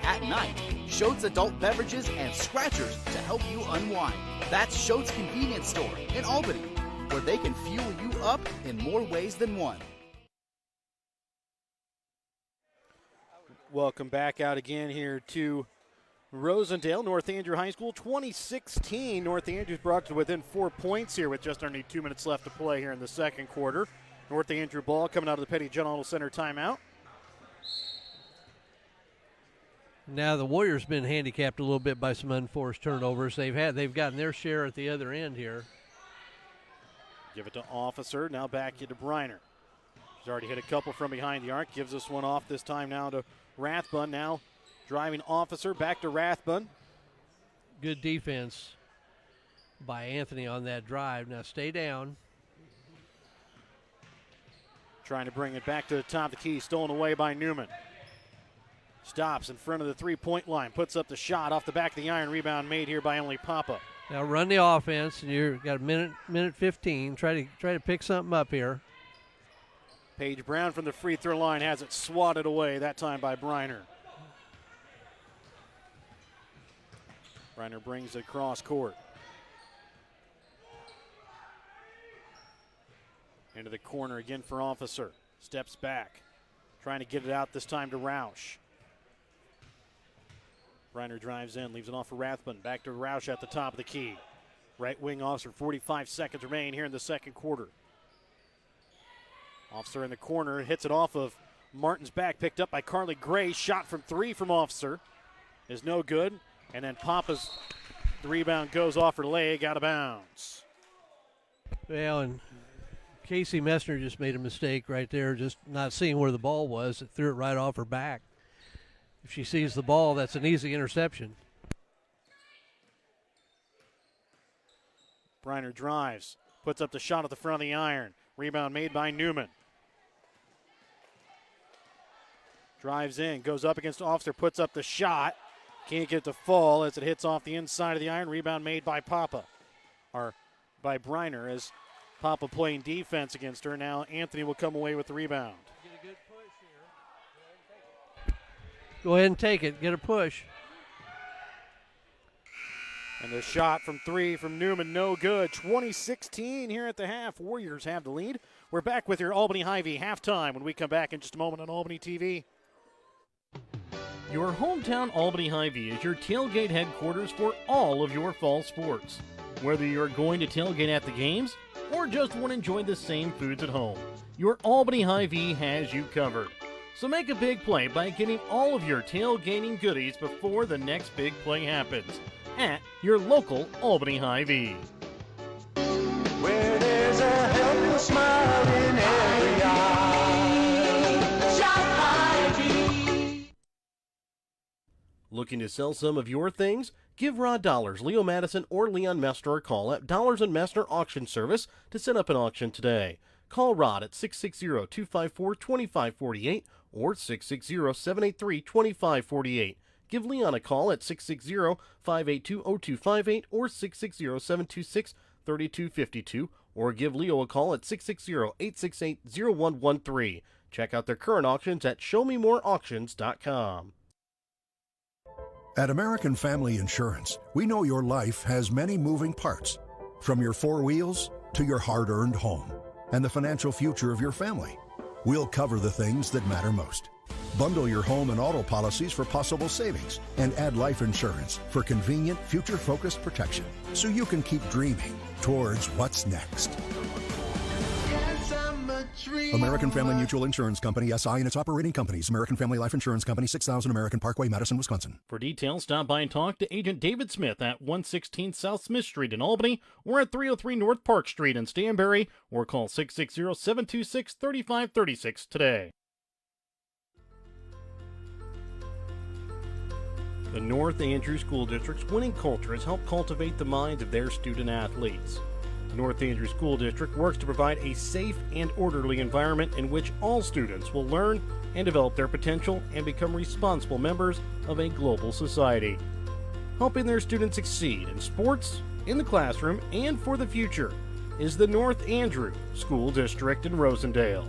At night, Schultz adult beverages and scratchers to help you unwind. That's Schultz Convenience Store in Albany, where they can fuel you up in more ways than one. Welcome back out again here to Rosendale, North Andrew High School. 2016, North Andrew's brought to within 4 points here with just underneath 2 minutes left to play here in the second quarter. North Andrew ball coming out of the Petty John Auto Center timeout. Now the Warriors been handicapped a little bit by some unforced turnovers. They've gotten their share at the other end here. Give it to Officer, now back into Briner. She's already hit a couple from behind the arc. Gives this one off this time now to Rathbun. Now driving Officer, back to Rathbun. Good defense by Anthony on that drive. Now stay down. Trying to bring it back to the top of the key. Stolen away by Newman. Stops in front of the three-point line. Puts up the shot off the back of the iron. Rebound made here by Emily Papa. Now run the offense, and you've got a minute 15. Try to pick something up here. Paige Brown from the free throw line has it swatted away, that time by Briner. Briner brings it across court. Into the corner again for Officer. Steps back. Trying to get it out this time to Roush. Briner drives in, leaves it off for Rathbun. Back to Roush at the top of the key. Right wing Officer, 45 seconds remain here in the second quarter. Officer in the corner, hits it off of Martin's back, picked up by Carly Gray. Shot from 3 from Officer is no good. And then Papa's the rebound goes off her leg, out of bounds. Well, and Casey Messner just made a mistake right there, just not seeing where the ball was. It threw it right off her back. If she sees the ball, that's an easy interception. Briner drives, puts up the shot at the front of the iron. Rebound made by Newman. Drives in, goes up against Officer, puts up the shot. Can't get it to fall as it hits off the inside of the iron. Rebound made by Papa, or by Briner, as Papa playing defense against her. Now Anthony will come away with the rebound. Go ahead and take it. Get a push. And the shot from 3 from Newman, no good. 2016 here at the half. Warriors have the lead. We're back with your Albany Hy-Vee halftime when we come back in just a moment on Albany TV. Your hometown Albany Hy-Vee is your tailgate headquarters for all of your fall sports. Whether you're going to tailgate at the games or just want to enjoy the same foods at home, your Albany Hy-Vee has you covered. So make a big play by getting all of your tailgating goodies before the next big play happens at your local Albany Hy-Vee. Where there's a helpless smile in every eye. Shop Hy-Vee. Looking to sell some of your things? Give Rod Dollars, Leo Madison, or Leon Mester a call at Dollars and Mester Auction Service to set up an auction today. Call Rod at 660-254-2548 or 660-783-2548. Give Leon a call at 660-582-0258 or 660-726-3252, or give Leo a call at 660-868-0113. Check out their current auctions at showmemoreauctions.com. At American Family Insurance, we know your life has many moving parts, from your 4 wheels to your hard-earned home and the financial future of your family. We'll cover the things that matter most. Bundle your home and auto policies for possible savings and add life insurance for convenient, future-focused protection so you can keep dreaming towards what's next. American Family Mutual Insurance Company, SI, and its operating companies. American Family Life Insurance Company, 6000 American Parkway, Madison, Wisconsin. For details, stop by and talk to Agent David Smith at 116 South Smith Street in Albany or at 303 North Park Street in Stanberry, or call 660-726-3536 today. The North Andrew School District's winning culture has helped cultivate the minds of their student athletes. The North Andrew School District works to provide a safe and orderly environment in which all students will learn and develop their potential and become responsible members of a global society. Helping their students succeed in sports, in the classroom, and for the future is the North Andrew School District in Rosendale.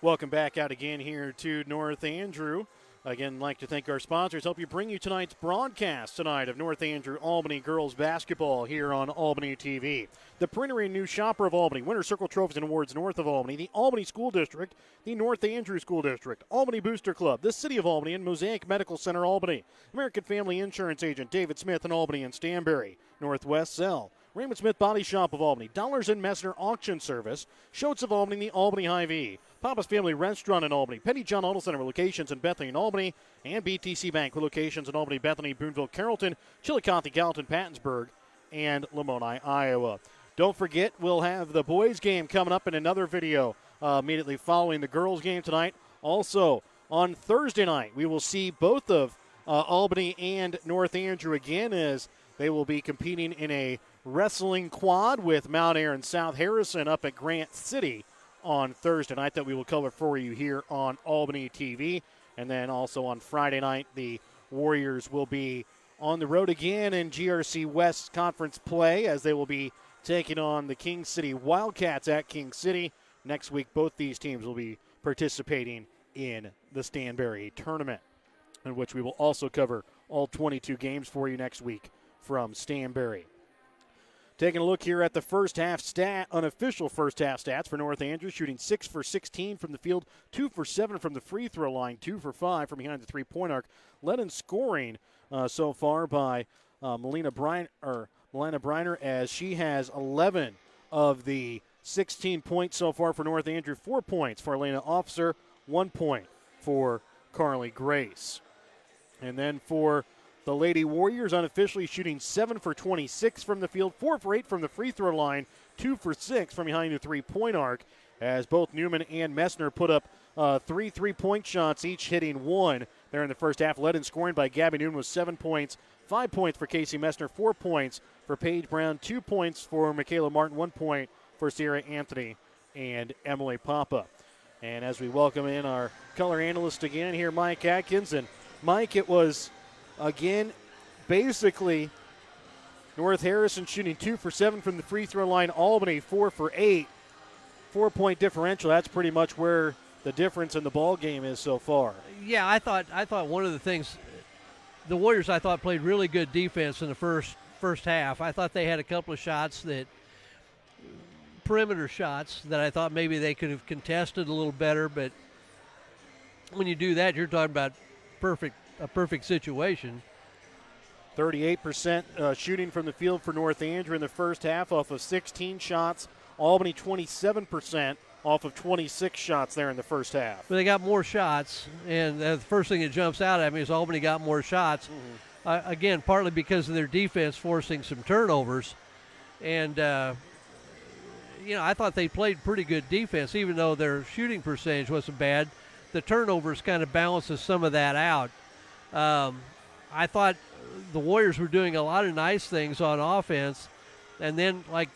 Welcome back out again here to North Andrew. Again, I'd like to thank our sponsors. Help you bring you tonight's broadcast tonight of North Andrew Albany girls basketball here on Albany TV. The Printer and New Shopper of Albany, Winter Circle Trophies and Awards north of Albany, the Albany School District, the North Andrew School District, Albany Booster Club, the City of Albany, and Mosaic Medical Center Albany. American Family Insurance Agent David Smith in Albany and Stanberry. Northwest Cell, Raymond Smith Body Shop of Albany, Dollars and Messner Auction Service, Schultz of Albany, the Albany Hy-Vee, Papa's Family Restaurant in Albany, Petty John Auto Center with locations in Bethany and Albany, and BTC Bank with locations in Albany, Bethany, Boonville, Carrollton, Chillicothe, Gallatin, Pattonsburg, and Lamoni, Iowa. Don't forget, we'll have the boys' game coming up in another video immediately following the girls' game tonight. Also, on Thursday night, we will see both of Albany and North Andrew again, as they will be competing in a wrestling quad with Mount Ayr and South Harrison up at Grant City on Thursday night that we will cover for you here on Albany TV. And then also on Friday night, the Warriors will be on the road again in GRC West Conference play, as they will be taking on the King City Wildcats at King City. Next week, both these teams will be participating in the Stanberry tournament, in which we will also cover all 22 games for you next week from Stanberry. Taking a look here at the first half unofficial first half stats for North Andrew, shooting 6 for 16 from the field, 2 for 7 from the free throw line, 2 for 5 from behind the three-point arc. Led in scoring so far by Melina Briner, as she has 11 of the 16 points so far for North Andrew, 4 points for Elena Officer, 1 point for Carly Grace. And then for the Lady Warriors, unofficially shooting 7 for 26 from the field, 4 for 8 from the free throw line, 2 for 6 from behind the three-point arc, as both Newman and Messner put up 3 3-point shots, each hitting 1 there in the first half. Led in scoring by Gabby Newman with 7 points, 5 points for Casey Messner, 4 points for Paige Brown, 2 points for Michaela Martin, 1 point for Sierra Anthony and Emily Papa. And as we welcome in our color analyst again here, Mike Atkins. And Mike, it was, again, basically North Harrison shooting 2 for 7 from the free throw line, Albany 4 for 8. 4-point differential, that's pretty much where the difference in the ball game is so far. Yeah, I thought one of the things, the Warriors I thought played really good defense in the first half. I thought they had a couple of shots perimeter shots that I thought maybe they could have contested a little better, but when you do that, you're talking about a perfect situation. 38% shooting from the field for North Andrew in the first half off of 16 shots. Albany 27% off of 26 shots there in the first half. But they got more shots, and the first thing that jumps out at me is Albany got more shots. Mm-hmm. Again, partly because of their defense forcing some turnovers. And, I thought they played pretty good defense, even though their shooting percentage wasn't bad. The turnovers kind of balances some of that out. I thought the Warriors were doing a lot of nice things on offense, and then, like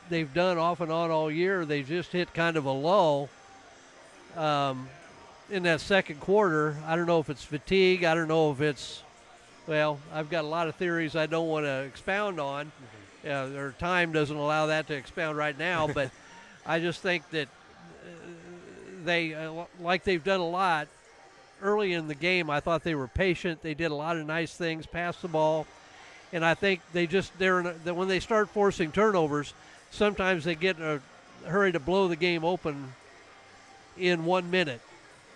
they've done off and on all year, they just hit kind of a lull in that second quarter. I don't know if it's fatigue. I don't know if it's, I've got a lot of theories I don't want to expound on. Their time doesn't allow that to expound right now, but I just think that they, like they've done a lot early in the game, I thought they were patient. They did a lot of nice things, passed the ball, and I think when they start forcing turnovers, sometimes they get in a hurry to blow the game open in 1 minute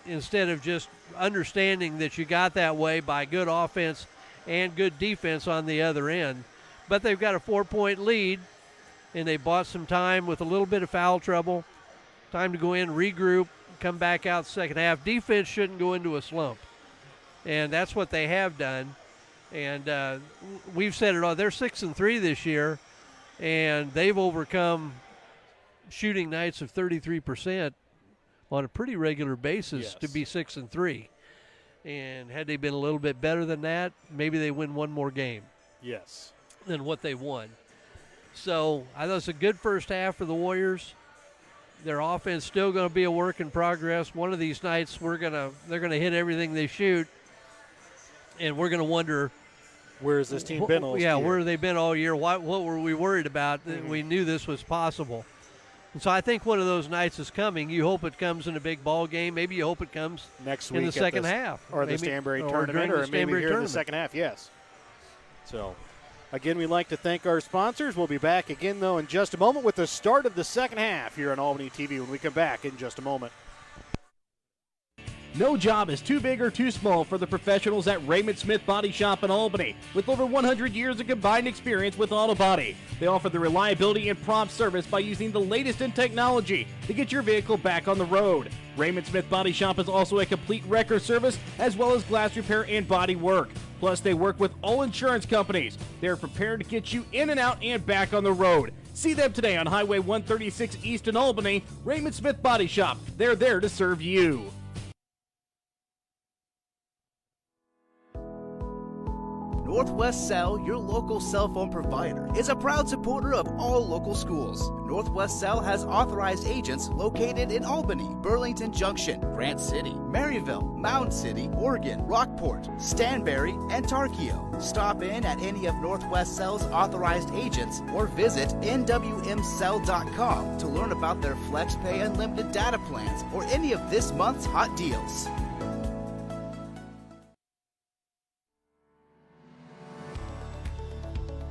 instead of just understanding that you got that way by good offense and good defense on the other end. But they've got a 4-point lead, and they bought some time with a little bit of foul trouble. Time to go in, regroup, come back out second half. Defense shouldn't go into a slump, and that's what they have done. And we've said it all. They're 6-3 this year, and they've overcome shooting nights of 33% on a pretty regular basis to be 6-3. And had they been a little bit better than that, maybe they win one more game. Yes. Than what they won. So I thought it's a good first half for the Warriors. Their offense still going to be a work in progress. One of these nights they're going to hit everything they shoot, and we're going to wonder, where has this team been all year? Where have they been all year? What were we worried about? Mm-hmm. We knew this was possible. And so I think one of those nights is coming. You hope it comes in a big ball game. Maybe you hope it comes next week in the second half. Or the Stanbury tournament, or maybe here in the second half, yes. So, again, we'd like to thank our sponsors. We'll be back again, though, in just a moment with the start of the second half here on Albany TV when we come back in just a moment. No job is too big or too small for the professionals at Raymond Smith Body Shop in Albany. With over 100 years of combined experience with auto body, they offer the reliability and prompt service by using the latest in technology to get your vehicle back on the road. Raymond Smith Body Shop is also a complete wrecker service as well as glass repair and body work. Plus, they work with all insurance companies. They are prepared to get you in and out and back on the road. See them today on Highway 136 East in Albany. Raymond Smith Body Shop. They're there to serve you. Northwest Cell, your local cell phone provider, is a proud supporter of all local schools. Northwest Cell has authorized agents located in Albany, Burlington Junction, Grant City, Maryville, Mound City, Oregon, Rockport, Stanbury, and Tarkio. Stop in at any of Northwest Cell's authorized agents or visit nwmcell.com to learn about their FlexPay unlimited data plans or any of this month's hot deals.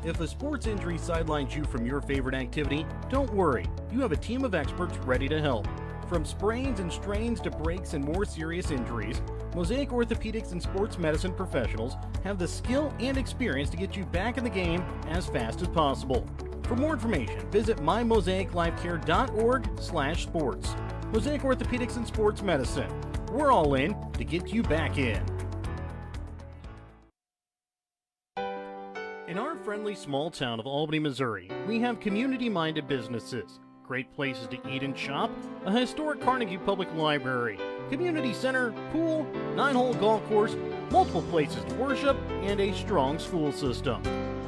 If a sports injury sidelines you from your favorite activity, don't worry. You have a team of experts ready to help. From sprains and strains to breaks and more serious injuries, Mosaic Orthopedics and Sports Medicine professionals have the skill and experience to get you back in the game as fast as possible. For more information, visit mymosaiclifecare.org/sports. Mosaic Orthopedics and Sports Medicine. We're all in to get you back in. In our friendly small town of Albany, Missouri, we have community-minded businesses, great places to eat and shop, a historic Carnegie Public Library, community center, pool, 9-hole golf course, multiple places to worship, and a strong school system.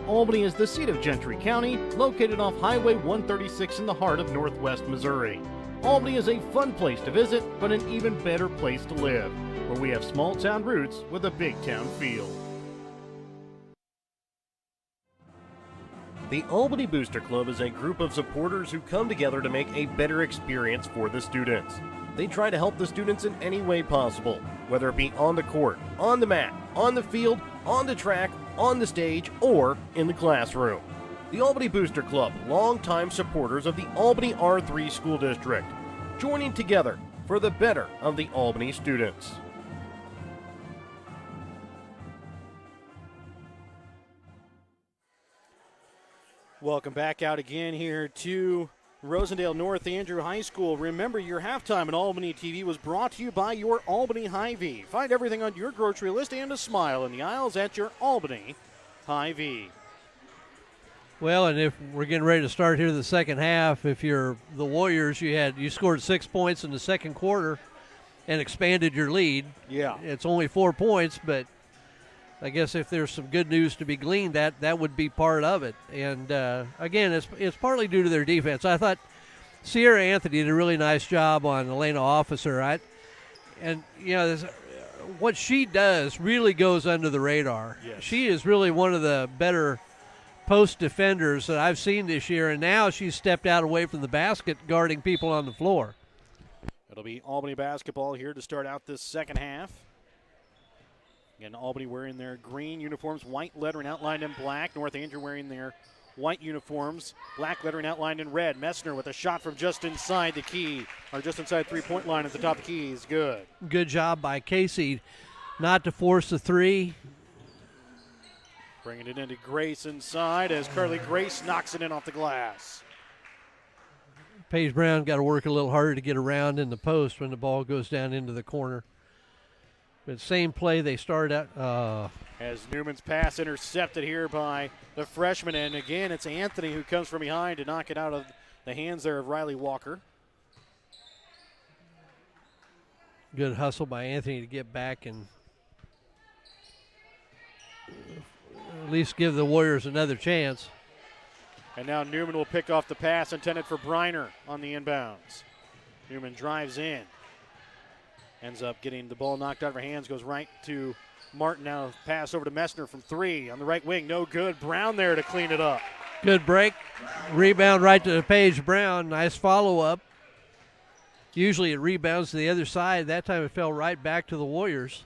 Albany is the seat of Gentry County, located off Highway 136 in the heart of northwest Missouri. Albany is a fun place to visit, but an even better place to live, where we have small town roots with a big town feel. The Albany Booster Club is a group of supporters who come together to make a better experience for the students. They try to help the students in any way possible, whether it be on the court, on the mat, on the field, on the track, on the stage, or in the classroom. The Albany Booster Club, longtime supporters of the Albany R3 School District, joining together for the better of the Albany students. Welcome back out again here to Rosendale North Andrew High School. Remember, your halftime on Albany TV was brought to you by your Albany Hy-Vee. Find everything on your grocery list and a smile in the aisles at your Albany Hy-Vee. Well, and if we're getting ready to start here the second half, if you're the Warriors, you scored 6 points in the second quarter and expanded your lead. Yeah. It's only 4 points, but I guess if there's some good news to be gleaned, that would be part of it. And, again, it's partly due to their defense. I thought Sierra Anthony did a really nice job on Elena Officer. What she does really goes under the radar. Yes. She is really one of the better post defenders that I've seen this year, and now she's stepped out away from the basket guarding people on the floor. It'll be Albany basketball here to start out this second half. Again, Albany wearing their green uniforms, white lettering outlined in black. North Andrew wearing their white uniforms, black lettering outlined in red. Messner with a shot from just inside the key, or just inside three-point line at the top of the key is good. Good job by Casey not to force the three. Bringing it into Grace inside as Carly Grace knocks it in off the glass. Paige Brown got to work a little harder to get around in the post when the ball goes down into the corner. But same play they start out. As Newman's pass intercepted here by the freshman. And again, it's Anthony who comes from behind to knock it out of the hands there of Riley Walker. Good hustle by Anthony to get back and at least give the Warriors another chance. And now Newman will pick off the pass intended for Briner on the inbounds. Newman drives in. Ends up getting the ball knocked out of her hands, goes right to Martin. Now pass over to Messner from three on the right wing. No good. Brown there to clean it up. Good break. Rebound right to Paige Brown. Nice follow-up. Usually it rebounds to the other side. That time it fell right back to the Warriors.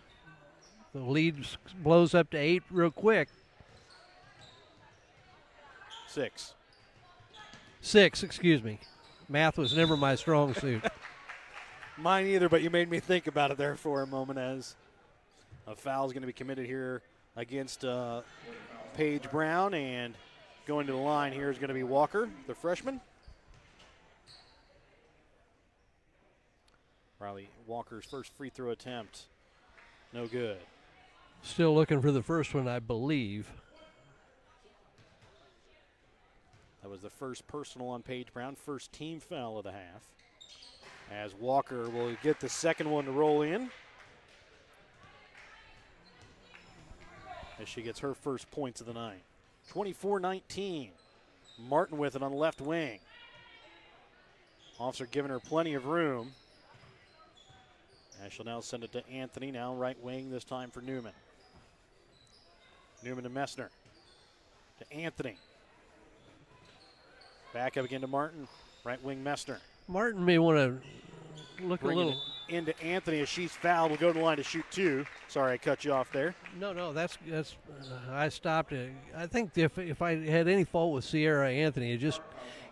The lead blows up to 8 real quick. 6, excuse me. Math was never my strong suit. Mine either, but you made me think about it there for a moment as a foul is going to be committed here against Paige Brown, and going to the line here is going to be Walker, the freshman. Riley Walker's first free throw attempt, no good. Still looking for the first one, I believe. That was the first personal on Paige Brown, first team foul of the half. As Walker will get the second one to roll in. As she gets her first points of the night. 24-19. Martin with it on the left wing. Officer giving her plenty of room. And she'll now send it to Anthony, now right wing, this time for Newman. Newman to Messner. To Anthony. Back up again to Martin. Right wing Messner. Martin may want to look Bringing a little into Anthony as she's fouled. Will go to the line to shoot two. Sorry, I cut you off there. No, that's I stopped it. I think if I had any fault with Sierra Anthony, just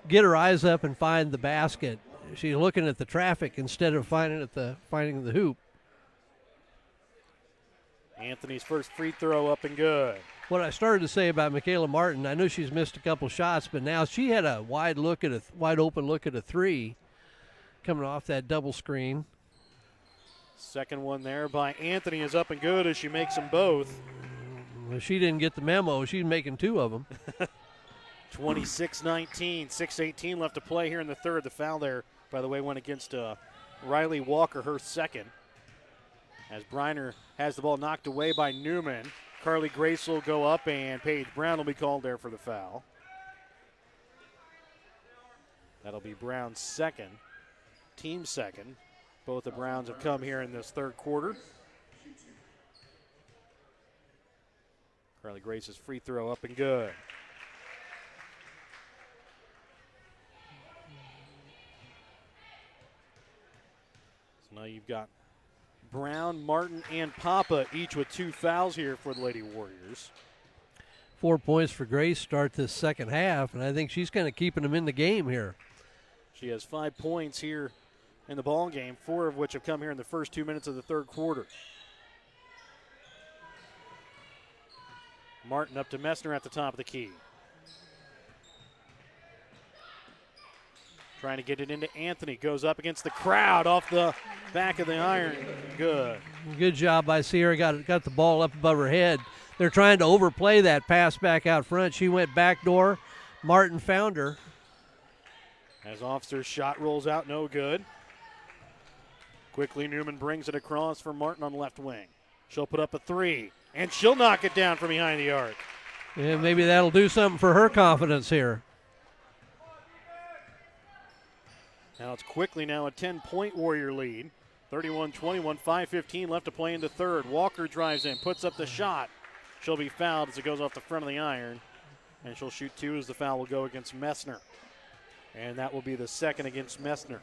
get her eyes up and find the basket. She's looking at the traffic instead of finding the hoop. Anthony's first free throw up and good. what I started to say about Michaela Martin, I know she's missed a couple shots, but now she had a wide open look at a three coming off that double screen. Second one there by Anthony is up and good as she makes them both. Well, she didn't get the memo. She's making two of them. 26-19, 6:18 left to play here in the third. The foul there, by the way, went against Riley Walker, her second. As Briner has the ball knocked away by Newman. Carly Grace will go up, and Paige Brown will be called there for the foul. That'll be Brown's second, team second. Both the Browns have come here in this third quarter. Carly Grace's free throw up and good. So now you've got Brown, Martin, and Papa each with 2 fouls here for the Lady Warriors. 4 points for Grace start this second half, and I think she's kind of keeping them in the game here. She has 5 points here in the ball game, 4 of which have come here in the first 2 minutes of the third quarter. Martin up to Messner at the top of the key. Trying to get it into Anthony. Goes up against the crowd off the back of the iron. Good. Good job by Sierra. Got the ball up above her head. They're trying to overplay that pass back out front. She went backdoor. Martin found her. As Officer's shot rolls out, no good. Quickly, Newman brings it across for Martin on left wing. She'll put up a three, and she'll knock it down from behind the arc. Yeah, maybe that'll do something for her confidence here. Now it's quickly now a 10-point Warrior lead. 31-21, 5:15 left to play in the third. Walker drives in, puts up the shot. She'll be fouled as it goes off the front of the iron. And she'll shoot 2 as the foul will go against Messner. And that will be the second against Messner.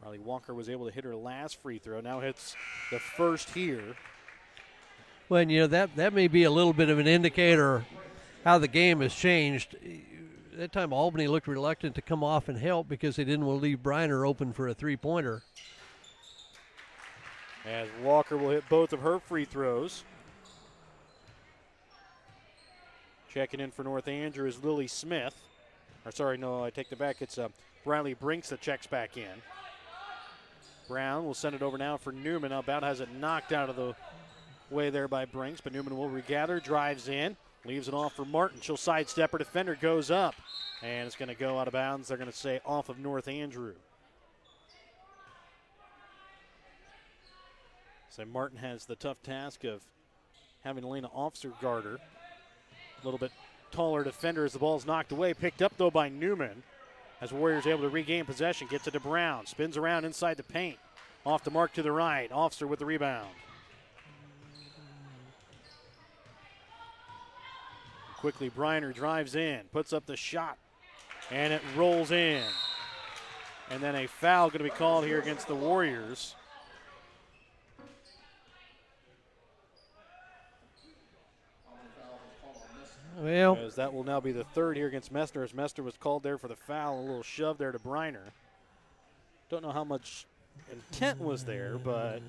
Riley Walker was able to hit her last free throw. Now hits the first here. Well, you know, that may be a little bit of an indicator how the game has changed. That time Albany looked reluctant to come off and help because they didn't want to leave Briner open for a three-pointer. As Walker will hit both of her free throws. Checking in for North Andrew is Lily Smith. Or sorry, no, I take that back. It's Briley Brinks that checks back in. Brown will send it over now for Newman. Now about has it knocked out of the way there by Brinks, but Newman will regather, drives in, leaves it off for Martin. She'll sidestep her defender, goes up, and it's going to go out of bounds. They're going to say off of North Andrew. So Martin has the tough task of having Elena Officer guard her. A little bit taller defender as the ball's knocked away. Picked up, though, by Newman. As Warriors able to regain possession, gets it to Brown. Spins around inside the paint. Off the mark to the right. Officer with the rebound. Quickly, Briner drives in, puts up the shot, and it rolls in. And then a foul going to be called here against the Warriors. Well, as that will now be the third here against Messner, as Messner was called there for the foul. A little shove there to Briner. Don't know how much intent was there, but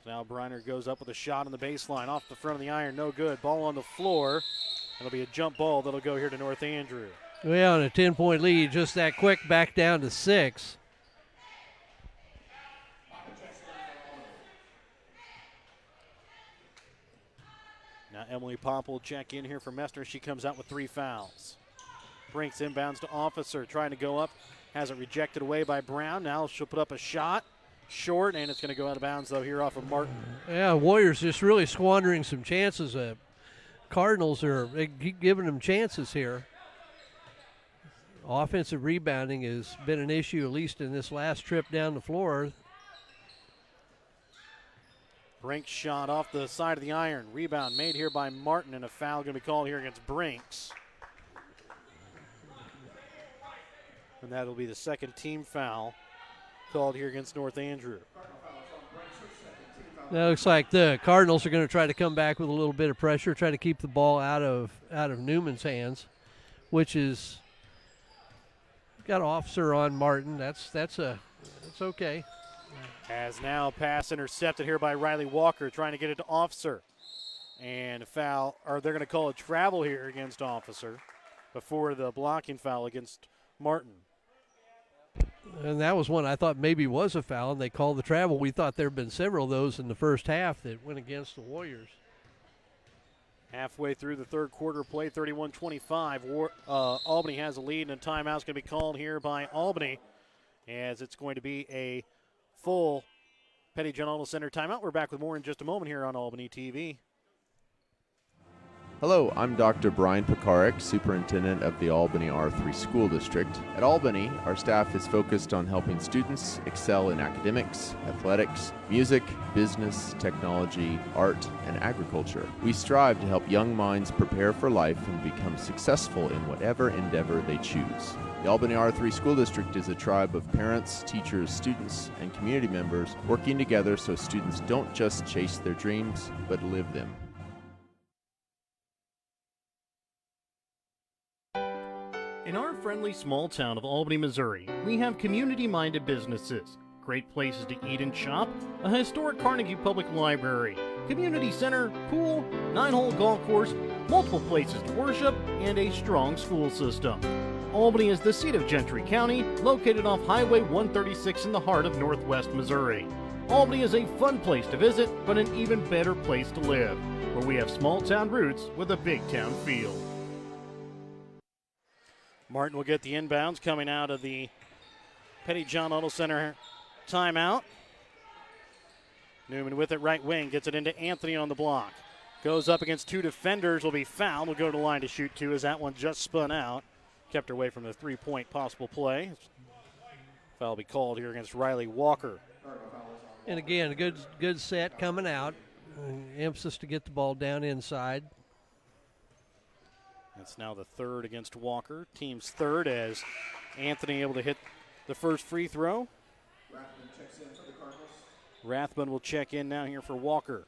now Briner goes up with a shot on the baseline off the front of the iron. No good. Ball on the floor. It'll be a jump ball that'll go here to North Andrew. Well, and a 10-point lead just that quick, back down to 6. Now Emily Pop will check in here for Messner. She comes out with 3 fouls. Brinks inbounds to Officer, trying to go up. Has it rejected away by Brown. Now she'll put up a shot. Short, and it's going to go out of bounds, though, here off of Martin. Yeah, Warriors just really squandering some chances. Cardinals are giving them chances here. Offensive rebounding has been an issue, at least in this last trip down the floor. Brinks shot off the side of the iron. Rebound made here by Martin, and a foul going to be called here against Brinks. And that'll be the second team foul called here against North Andrew. That looks like the Cardinals are going to try to come back with a little bit of pressure, try to keep the ball out of Newman's hands, which is got Officer on Martin. That's It's okay. As now pass intercepted here by Riley Walker, trying to get it to Officer. And a foul, or they're going to call a travel here against Officer before the blocking foul against Martin. And that was one I thought maybe was a foul, and they called the travel. We thought there had been several of those in the first half that went against the Warriors. Halfway through the third quarter play, 31-25. Albany has a lead, and a timeout's going to be called here by Albany, as it's going to be a full Petty John Auto Center timeout. We're back with more in just a moment here on Albany TV. Hello, I'm Dr. Brian Pekarik, Superintendent of the Albany R3 School District. At Albany, our staff is focused on helping students excel in academics, athletics, music, business, technology, art, and agriculture. We strive to help young minds prepare for life and become successful in whatever endeavor they choose. The Albany R3 School District is a tribe of parents, teachers, students, and community members working together so students don't just chase their dreams, but live them. In our friendly small town of Albany, Missouri, we have community-minded businesses, great places to eat and shop, a historic Carnegie Public Library, community center, pool, 9-hole golf course, multiple places to worship, and a strong school system. Albany is the seat of Gentry County, located off Highway 136 in the heart of northwest Missouri. Albany is a fun place to visit, but an even better place to live, where we have small-town roots with a big-town feel. Martin will get the inbounds coming out of the Petty John Auto Center timeout. Newman with it, right wing, gets it into Anthony on the block. Goes up against two defenders, will be fouled. Will go to the line to shoot two as that one just spun out. Kept her away from the three-point possible play. Foul will be called here against Riley Walker. And again, a good set coming out. Emphasis to get the ball down inside. That's now the third against Walker. Team's third as Anthony able to hit the first free throw. Rathman checks in for the Cardinals. Rathman will check in now here for Walker.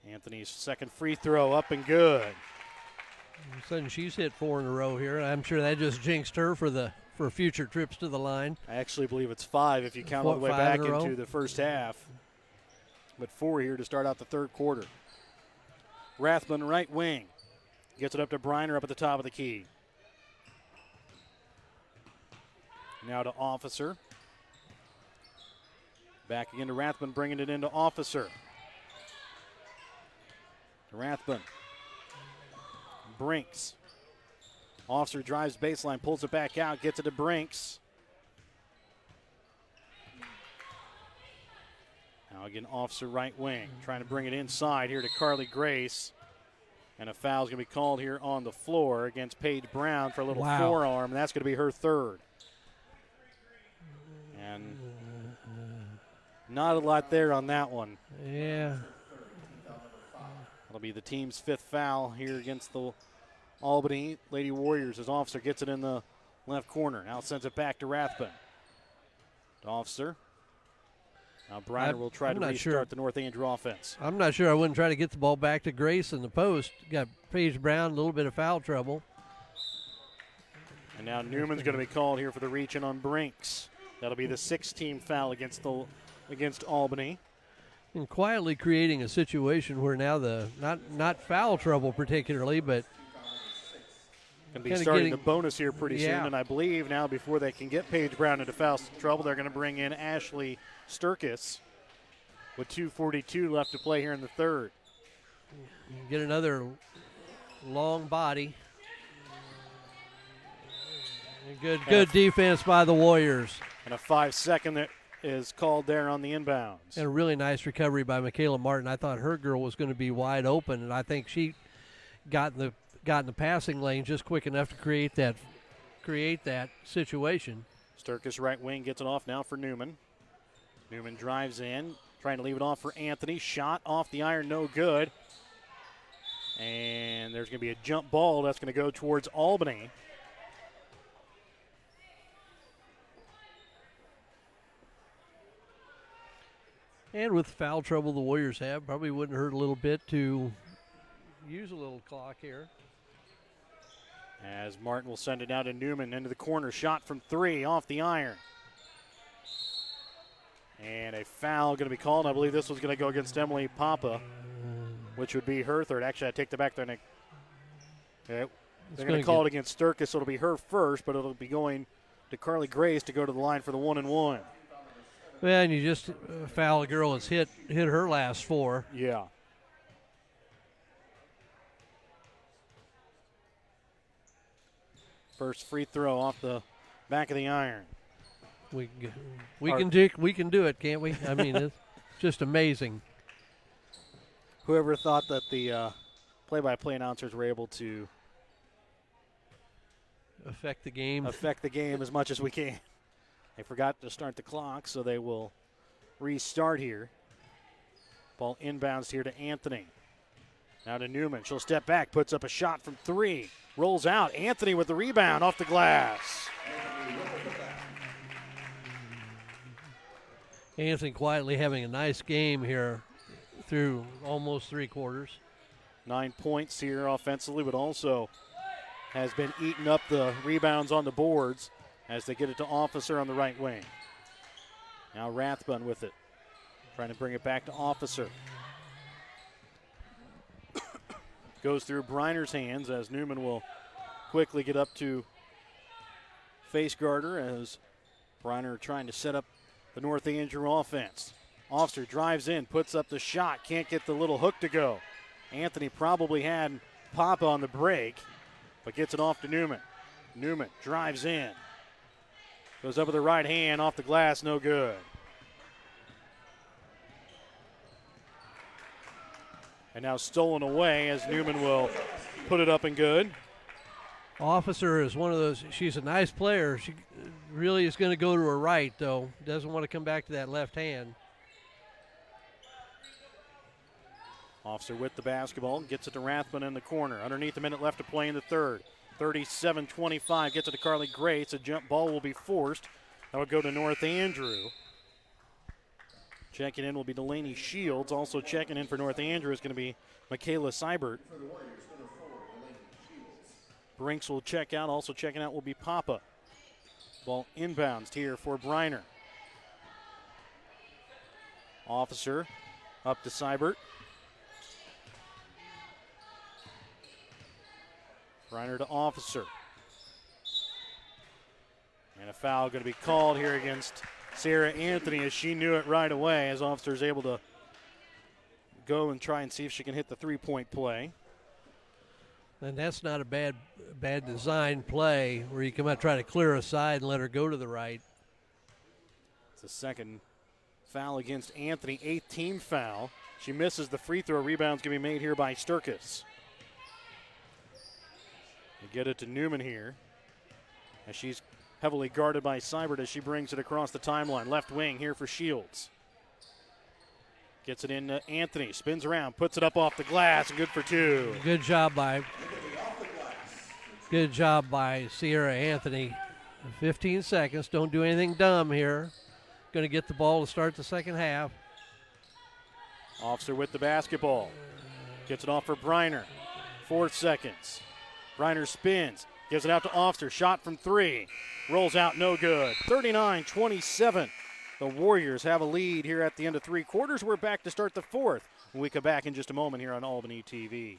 Anthony's second free throw up and good. All of a sudden she's hit 4 in a row here. I'm sure that just jinxed her for future trips to the line. I actually believe it's 5 if you count all the way back into the first half. But 4 here to start out the third quarter. Rathman, right wing. Gets it up to Briner up at the top of the key. Now to Officer. Back again to Rathman, bringing it into Officer. To Rathman. Brinks. Officer drives baseline, pulls it back out, gets it to Brinks. Now again, Officer right wing, trying to bring it inside here to Carly Grace. And a foul's going to be called here on the floor against Paige Brown for a little forearm, and that's going to be her third. And not a lot there on that one. Yeah. That'll be the team's fifth foul here against the Albany Lady Warriors as Officer gets it in the left corner. Now sends it back to Rathbun. To Officer. Now Briner will try to restart the North Andrew offense. I'm not sure I wouldn't try to get the ball back to Grace in the post. Got Paige Brown, a little bit of foul trouble. And now Newman's going to be called here for the reach in on Brinks. That'll be the 6th-team foul against Albany. And quietly creating a situation where now the not foul trouble particularly, but going to be starting the bonus here pretty soon. And I believe now before they can get Paige Brown into foul trouble, they're going to bring in Ashley Sturkis with 2:42 left to play here in the third. Get another long body. Good defense by the Warriors. And a 5-second that is called there on the inbounds. And a really nice recovery by Michaela Martin. I thought her girl was going to be wide open, and I think she got in the passing lane just quick enough to create that situation. Sturkis right wing gets it off now for Newman. Newman drives in, trying to leave it off for Anthony. Shot off the iron, no good. And there's going to be a jump ball that's going to go towards Albany. And with foul trouble the Warriors have, probably wouldn't hurt a little bit to use a little clock here. As Martin will send it out to Newman into the corner. Shot from 3 off the iron. And a foul going to be called. I believe this was going to go against Emily Papa, which would be her third. Actually, I take that back there. They're going to call it against Sturkis, so it'll be her first, but it'll be going to Carly Grace to go to the line for the 1-and-1. Well, and you just foul a girl that's hit her last 4. Yeah. First free throw off the back of the iron. We can do it, can't we? I mean, it's just amazing. Whoever thought that the play-by-play announcers were able to affect the game as much as we can. They forgot to start the clock, so they will restart here. Ball inbounds here to Anthony. Now to Newman. She'll step back, puts up a shot from 3. Rolls out. Anthony with the rebound off the glass. Anthony quietly having a nice game here through almost 3 quarters. 9 points here offensively, but also has been eating up the rebounds on the boards as they get it to Officer on the right wing. Now Rathbun with it, trying to bring it back to Officer. Goes through Briner's hands as Newman will quickly get up to face guarder as Briner trying to set up the North Andrew offense. Officer drives in, puts up the shot, can't get the little hook to go. Anthony probably had Papa on the break, but gets it off to Newman. Newman drives in. Goes up with the right hand, off the glass, no good. And now stolen away as Newman will put it up and good. Officer is one of those, she's a nice player. She really is going to go to her right, though. Doesn't want to come back to that left hand. Officer with the basketball, gets it to Rathbun in the corner. Underneath a minute left to play in the third. 37-25, gets it to Carly Grace. A jump ball will be forced. That would go to North Andrew. Checking in will be Delaney Shields. Also checking in for North Andrew is going to be Michaela Seibert. Brinks will check out. Also checking out will be Papa. Ball inbounds here for Briner. Officer up to Seibert. Briner to Officer. And a foul going to be called here against Sarah Anthony as she knew it right away as Officer is able to go and try and see if she can hit the three-point play. And that's not a bad design play where you come out try to clear a side and let her go to the right. It's the second foul against Anthony, 8th team foul. She misses the free throw. Rebound's going to be made here by Sturkis. They get it to Newman here as she's heavily guarded by Seibert as she brings it across the timeline. Left wing here for Shields. Gets it in to Anthony, spins around, puts it up off the glass, and good for 2. Good job by Sierra Anthony. 15 seconds, don't do anything dumb here. Going to get the ball to start the second half. Officer with the basketball. Gets it off for Briner. 4 seconds. Briner spins, gives it out to Officer, shot from 3. Rolls out, no good. 39-27. The Warriors have a lead here at the end of 3 quarters. We're back to start the 4th when we come back in just a moment here on Albany TV.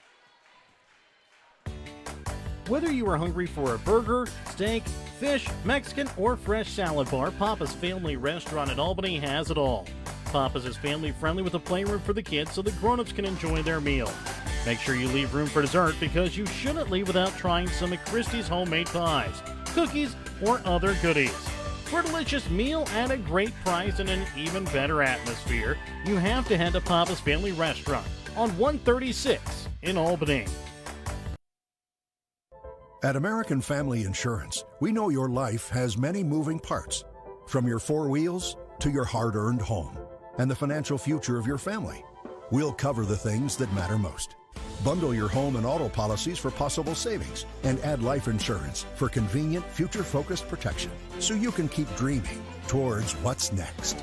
Whether you are hungry for a burger, steak, fish, Mexican, or fresh salad bar, Papa's Family Restaurant in Albany has it all. Papa's is family friendly with a playroom for the kids so the grown-ups can enjoy their meal. Make sure you leave room for dessert because you shouldn't leave without trying some of Christie's homemade pies, cookies, or other goodies. For a delicious meal at a great price and an even better atmosphere, you have to head to Papa's Family Restaurant on 136 in Albany. At American Family Insurance, we know your life has many moving parts, from your 4 wheels to your hard-earned home and the financial future of your family. We'll cover the things that matter most. Bundle your home and auto policies for possible savings and add life insurance for convenient, future-focused protection so you can keep dreaming towards what's next.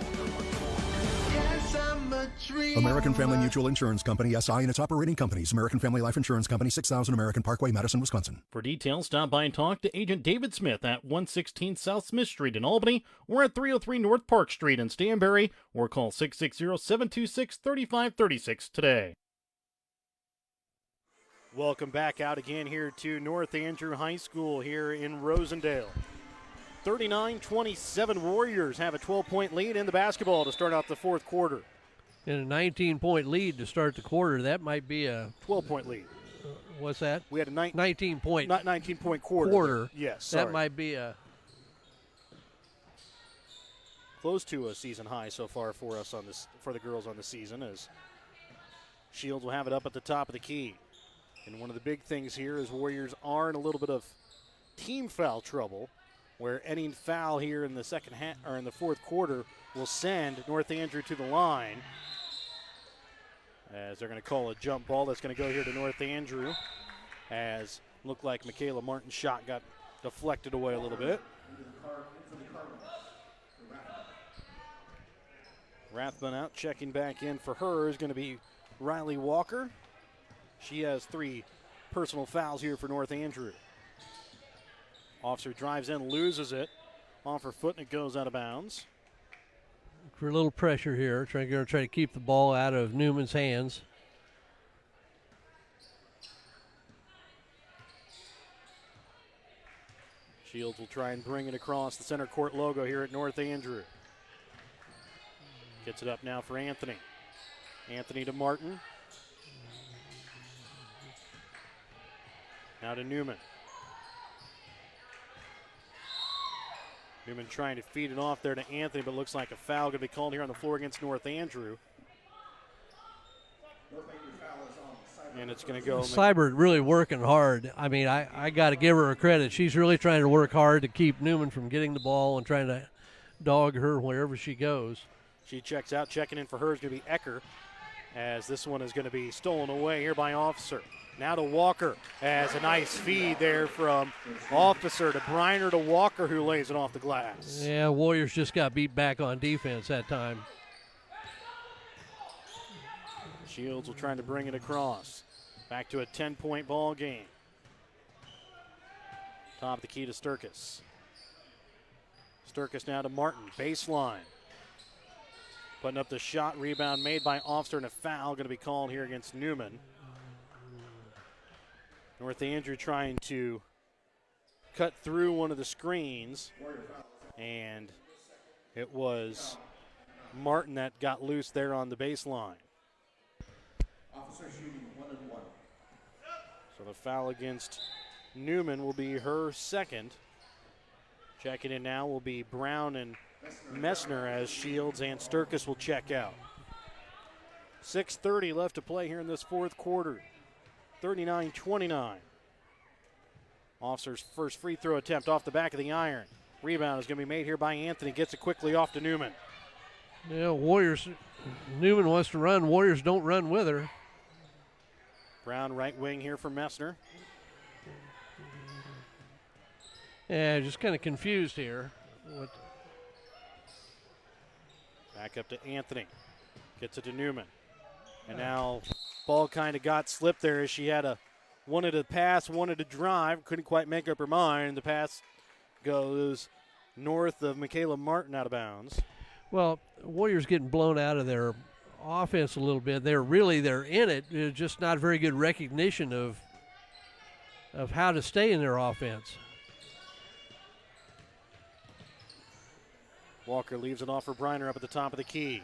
Yes, I'm a American Family Mutual Insurance Company, SI, and its operating companies. American Family Life Insurance Company, 6000 American Parkway, Madison, Wisconsin. For details, stop by and talk to Agent David Smith at 116 South Smith Street in Albany or at 303 North Park Street in Stanberry, or call 660-726-3536 today. Welcome back out again here to North Andrew High School here in Rosendale. 39-27 Warriors have a 12-point lead in the basketball to start out the fourth quarter. And a 19-point lead to start the quarter. That might be a 12-point lead. What's that? We had a 19-point. Not 19-point quarter. Quarter. Yes, sorry. That might be a close to a season high so far for us on this, for the girls on the season, as Shields will have it up at the top of the key. And one of the big things here is Warriors are in a little bit of team foul trouble, where any foul here in the second half or in the fourth quarter will send North Andrew to the line, as they're going to call a jump ball that's going to go here to North Andrew, as looked like Michaela Martin's shot got deflected away a little bit. Rathbun out, checking back in for her is going to be Riley Walker. She has 3 personal fouls here for North Andrew. Officer drives in, loses it off her foot, and it goes out of bounds. for a little pressure here. Try to keep the ball out of Newman's hands. Shields will try and bring it across the center court logo here at North Andrew. Gets it up now for Anthony. Anthony to Martin. Now to Newman. Newman trying to feed it off there to Anthony, but looks like a foul going to be called here on the floor against North Andrew. And it's going to go. Seibert really working hard. I mean, I got to give her a credit. She's really trying to work hard to keep Newman from getting the ball and trying to dog her wherever she goes. She checks out. Checking in for her is going to be Ecker, as this one is going to be stolen away here by Officer. Now to Walker, as a nice feed there from Officer to Briner to Walker, who lays it off the glass. Yeah, Warriors just got beat back on defense that time. Shields will try to bring it across. Back to a 10-point ball game. Top of the key to Sturkis. Sturkis now to Martin, baseline. Putting up the shot, rebound made by Officer, and a foul going to be called here against Newman. North Andrew trying to cut through one of the screens, and it was Martin that got loose there on the baseline. Officer shooting 1-1. So the foul against Newman will be her second. Checking in now will be Brown and Messner, as Shields and Sturkis will check out. 6:30 left to play here in this fourth quarter. 39-29. Officer's first free throw attempt off the back of the iron. Rebound is going to be made here by Anthony. Gets it quickly off to Newman. Yeah, Warriors, Newman wants to run. Warriors don't run with her. Brown right wing here for Messner. Yeah, just kind of confused here. Back up to Anthony. Gets it to Newman. And now ball kind of got slipped there as she wanted to pass, wanted to drive, couldn't quite make up her mind. The pass goes north of Michaela Martin, out of bounds. Well, Warriors getting blown out of their offense a little bit. They're in it. It's just not very good recognition of how to stay in their offense. Walker leaves it off for Briner up at the top of the key.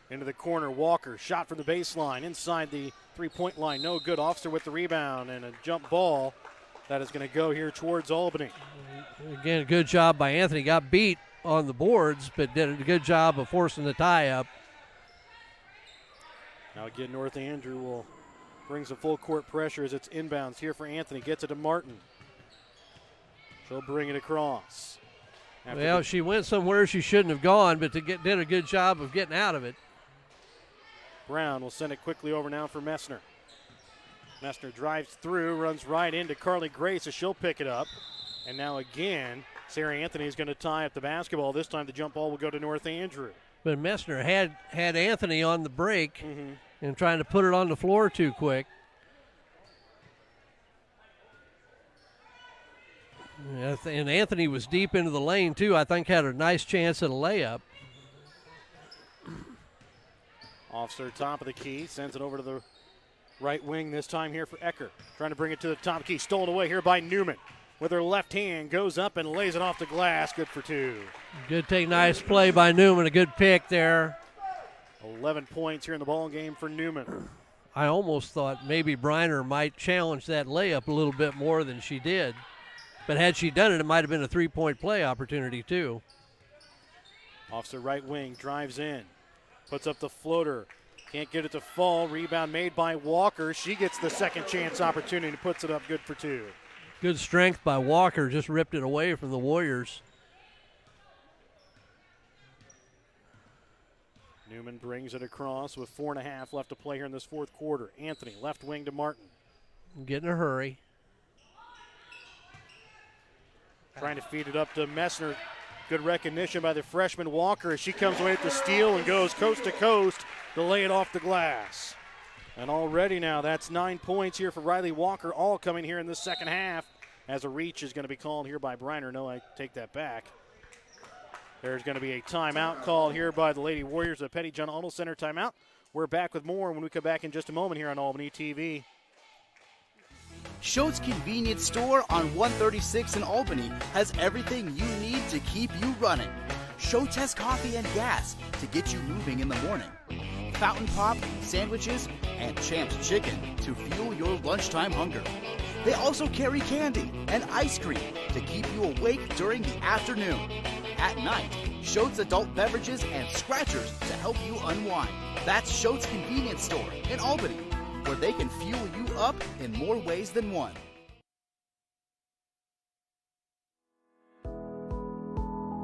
Into the corner, Walker, shot from the baseline, inside the three-point line, no good. Officer with the rebound and a jump ball that is going to go here towards Albany. Again, good job by Anthony. Got beat on the boards, but did a good job of forcing the tie-up. Now again, North Andrew will bring some full court pressure as it's inbounds here for Anthony. Gets it to Martin. She'll bring it across. Well, she went somewhere she shouldn't have gone, but did a good job of getting out of it. Brown will send it quickly over now for Messner. Messner drives through, runs right into Carly Grace as she'll pick it up. And now again, Sarah Anthony is going to tie up the basketball. This time the jump ball will go to North Andrew. But Messner had Anthony on the break and trying to put it on the floor too quick. And Anthony was deep into the lane, too. I think had a nice chance at a layup. Officer, top of the key, sends it over to the right wing this time here for Ecker. Trying to bring it to the top of the key. Stolen away here by Newman. With her left hand, goes up and lays it off the glass. Good for two. Good take, nice play by Newman. A good pick there. 11 points here in the ball game for Newman. I almost thought maybe Briner might challenge that layup a little bit more than she did. But had she done it, it might have been a three-point play opportunity, too. Officer right wing drives in. Puts up the floater. Can't get it to fall. Rebound made by Walker. She gets the second chance opportunity and puts it up good for two. Good strength by Walker. Just ripped it away from the Warriors. Newman brings it across with 4.5 left to play here in this fourth quarter. Anthony, left wing to Martin. Get in a hurry. Trying to feed it up to Messner. Good recognition by the freshman Walker as she comes away with the steal and goes coast to coast to lay it off the glass. And already now that's 9 points here for Riley Walker, all coming here in the second half as a reach is going to be called here by Briner. No, I take that back. There's going to be a timeout called here by the Lady Warriors, a Petty John Auto Center timeout. We're back with more when we come back in just a moment here on Albany TV. Schultz Convenience Store on 136 in Albany has everything you need to keep you running. Schultz has coffee and gas to get you moving in the morning. Fountain Pop, sandwiches, and Champ's Chicken to fuel your lunchtime hunger. They also carry candy and ice cream to keep you awake during the afternoon. At night, Schultz adult beverages and scratchers to help you unwind. That's Schultz Convenience Store in Albany, where they can fuel you up in more ways than one.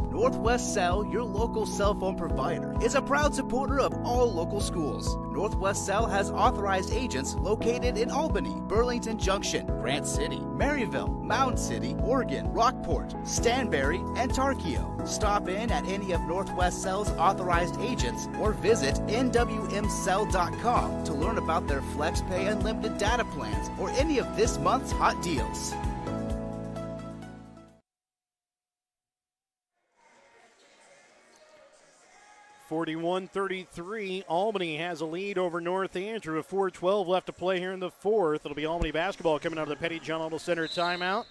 Northwest Cell, your local cell phone provider, is a proud supporter of all local schools. Northwest Cell has authorized agents located in Albany, Burlington Junction, Grant City, Maryville, Mound City, Oregon, Rockport, Stanberry, and Tarkio. Stop in at any of Northwest Cell's authorized agents or visit nwmcell.com to learn about their FlexPay unlimited data plans or any of this month's hot deals. (41-33). Albany has a lead over North Andrew with 4:12 left to play here in the fourth. It'll be Albany basketball coming out of the Petty John Auto Center timeout.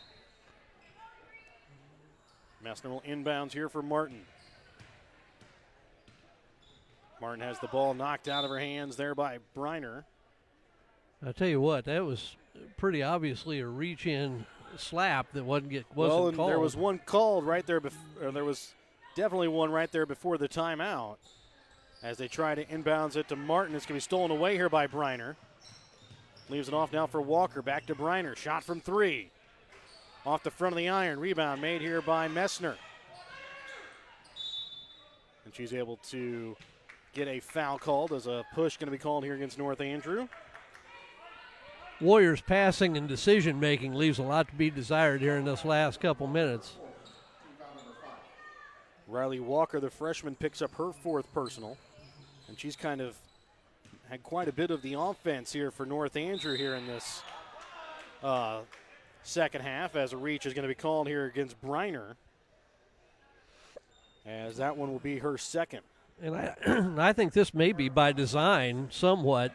Messner will inbounds here for Martin. Martin has the ball knocked out of her hands there by Briner. I'll tell you what, that was pretty obviously a reach-in slap that wasn't called. There was one called right there. There was definitely one right there before the timeout. As they try to inbounds it to Martin. It's going to be stolen away here by Briner. Leaves it off now for Walker. Back to Briner. Shot from three. Off the front of the iron. Rebound made here by Messner. And she's able to get a foul called as a push going to be called here against North Andrew. Warriors passing and decision-making leaves a lot to be desired here in this last couple minutes. Riley Walker, the freshman, picks up her fourth personal. And she's kind of had quite a bit of the offense here for North Andrew here in this second half, as a reach is going to be called here against Briner, as that one will be her second. And I think this may be by design somewhat,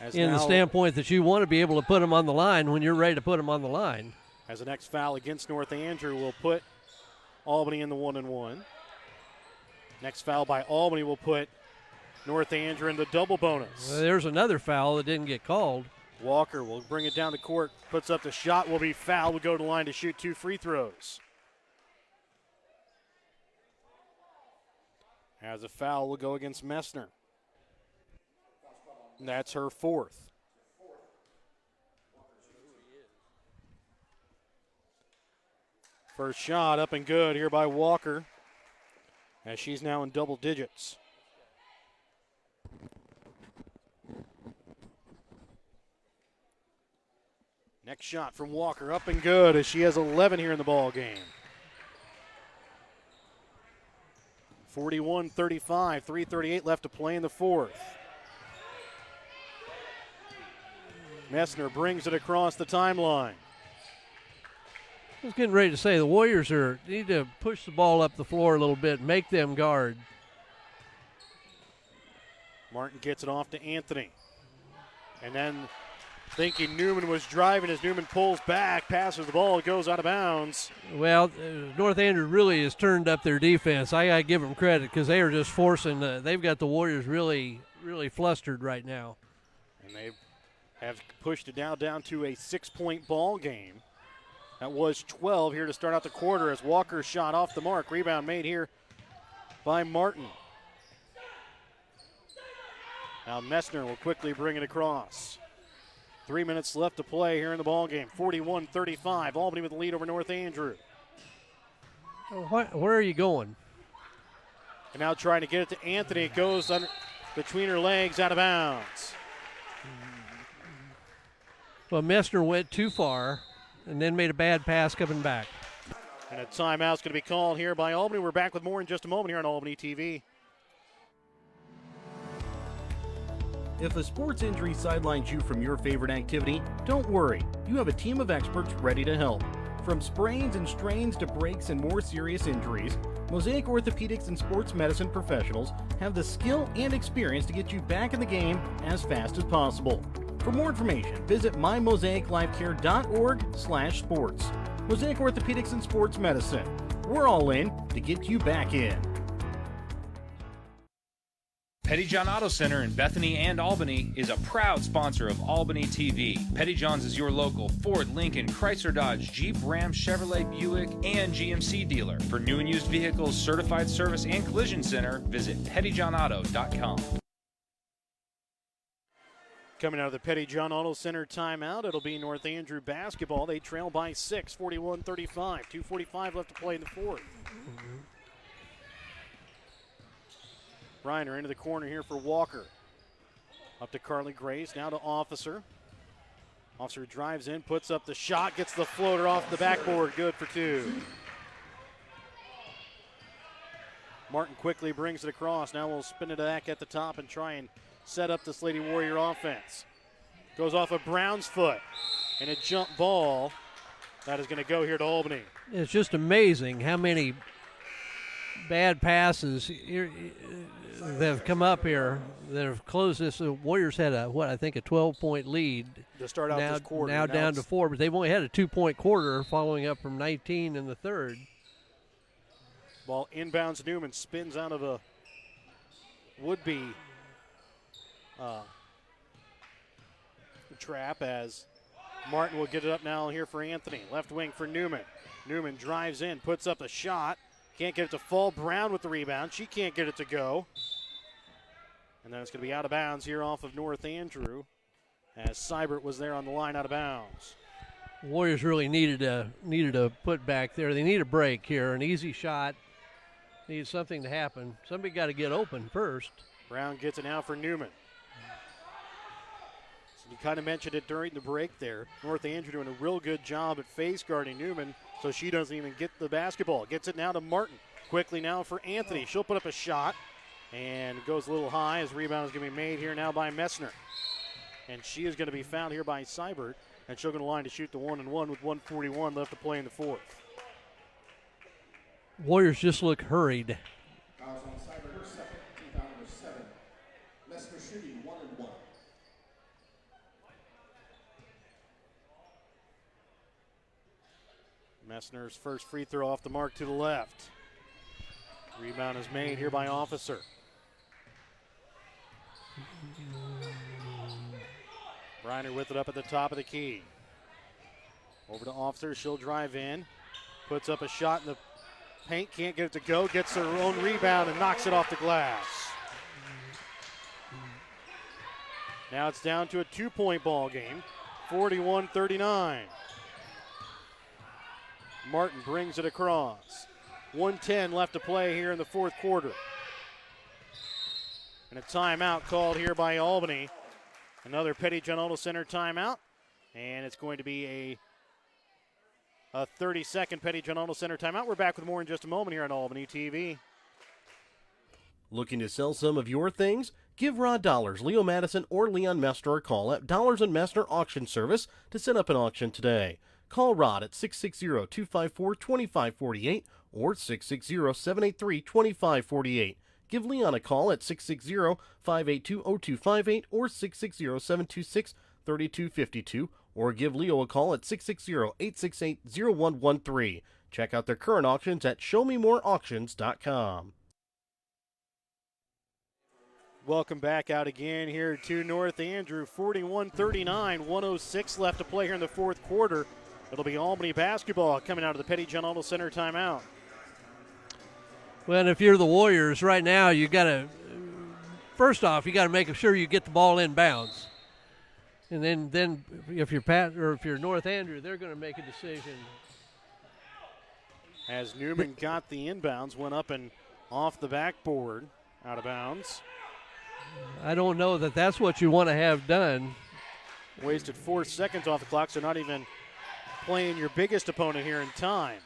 as in the standpoint that you want to be able to put them on the line when you're ready to put them on the line. As the next foul against North Andrew will put Albany in the 1-and-1. Next foul by Albany will put North Andrew in the double bonus. There's another foul that didn't get called. Walker will bring it down the court, puts up the shot, will be fouled, will go to the line to shoot 2 free throws. As a foul will go against Messner. And that's her fourth. First shot up and good here by Walker, as she's now in double digits. Next shot from Walker, up and good, as she has 11 here in the ball game. 41-35, 3:38 left to play in the fourth. Messner brings it across the timeline. I was getting ready to say the Warriors need to push the ball up the floor a little bit, make them guard. Martin gets it off to Anthony. And then thinking Newman was driving as Newman pulls back, passes the ball, goes out of bounds. Well, North Andrew really has turned up their defense. I got to give them credit because they are just forcing. They've got the Warriors really, really flustered right now. And they have pushed it now down to a 6-point ball game. That was 12 here to start out the quarter as Walker shot off the mark. Rebound made here by Martin. Now Messner will quickly bring it across. 3 minutes left to play here in the ball game. 41-35. Albany with the lead over North Andrew. Where are you going? And now trying to get it to Anthony. It goes under, between her legs, out of bounds. Well, Messner went too far and then made a bad pass coming back. And a timeout's going to be called here by Albany. We're back with more in just a moment here on Albany TV. If a sports injury sidelines you from your favorite activity, don't worry. You have a team of experts ready to help. From sprains and strains to breaks and more serious injuries, Mosaic Orthopedics and Sports Medicine professionals have the skill and experience to get you back in the game as fast as possible. For more information, visit mymosaiclifecare.org/sports. Mosaic Orthopedics and Sports Medicine. We're all in to get you back in. Pettyjohn Auto Center in Bethany and Albany is a proud sponsor of Albany TV. Pettyjohn's is your local Ford, Lincoln, Chrysler, Dodge, Jeep, Ram, Chevrolet, Buick, and GMC dealer. For new and used vehicles, certified service, and collision center, visit pettyjohnauto.com. Coming out of the Pettyjohn Auto Center timeout, it'll be North Andrew basketball. They trail by 6, 41-35. 2:45 left to play in the fourth. Reiner into the corner here for Walker. Up to Carly Grace, now to Officer. Officer drives in, puts up the shot, gets the floater off the backboard, good for 2. Martin quickly brings it across. Now we'll spin it back at the top and try and set up this Lady Warrior offense. Goes off of Brown's foot, and a jump ball that is going to go here to Albany. It's just amazing how many bad passes that have come up here that have closed this. The Warriors had a 12-point lead To start out this quarter. Now down to 4, but they've only had a 2-point quarter following up from 19 in the third. Ball inbounds. Newman spins out of a would-be trap as Martin will get it up now here for Anthony. Left wing for Newman. Newman drives in, puts up a shot. Can't get it to fall. Brown with the rebound. She can't get it to go. And then it's going to be out of bounds here off of North Andrew as Seibert was there on the line out of bounds. Warriors really needed a put back there. They need a break here, an easy shot. Needs something to happen. Somebody got to get open first. Brown gets it now for Newman. So you kind of mentioned it during the break there. North Andrew doing a real good job at face guarding Newman, so she doesn't even get the basketball. Gets it now to Martin. Quickly now for Anthony. She'll put up a shot, and it goes a little high as rebound is going to be made here now by Messner. And she is going to be fouled here by Seibert, and she'll go to the line to shoot the 1-and-1 with 1:41 left to play in the fourth. Warriors just look hurried. Fouls on Seibert, her second, team foul number 7. Messner shooting 1-and-1. Messner's first free throw off the mark to the left. Rebound is made here by Officer. Reiner with it up at the top of the key. Over to Officer, she'll drive in. Puts up a shot in the paint, can't get it to go. Gets her own rebound and knocks it off the glass. Now it's down to a 2-point ball game, 41-39. Martin brings it across. 1:10 left to play here in the fourth quarter. And a timeout called here by Albany. Another Pettyjohn Auto Center timeout. And it's going to be a 30-second Pettyjohn Auto Center timeout. We're back with more in just a moment here on Albany TV. Looking to sell some of your things? Give Rod Dollars, Leo Madison, or Leon Messner a call at Dollars and Messner Auction Service to set up an auction today. Call Rod at 660-254-2548 or 660-783-2548. Give Leon a call at 660-582-0258 or 660-726-3252 or give Leo a call at 660-868-0113. Check out their current auctions at showmemoreauctions.com. Welcome back out again here to North Andrew. 41-39, 106 left to play here in the fourth quarter. It'll be Albany basketball coming out of the Petty John Auto Center timeout. Well, and if you're the Warriors right now, you got to, first off, you got to make sure you get the ball in bounds. And then if you're North Andrew, they're going to make a decision. As Newman got the inbounds, went up and off the backboard, out of bounds. I don't know that that's what you want to have done. Wasted 4 seconds off the clock, so not even playing your biggest opponent here in time.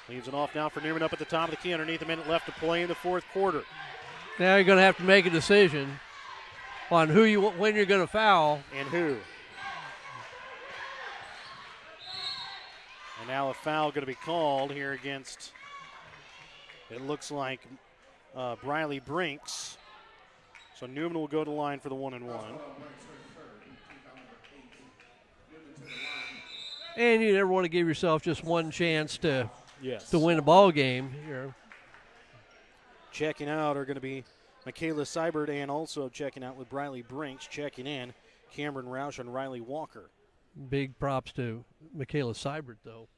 Leaves it off now for Newman up at the top of the key, underneath a minute left to play in the fourth quarter. Now you're going to have to make a decision on when you're going to foul. And who. And now a foul going to be called here against, it looks like, Briley Brinks. So Newman will go to the line for the 1-and-1. And you never want to give yourself just one chance to Yes. win a ball game here. Checking out are going to be Michaela Seibert, and also checking out with Briley Brinks. Checking in Cameron Roush and Riley Walker. Big props to Michaela Seibert, though.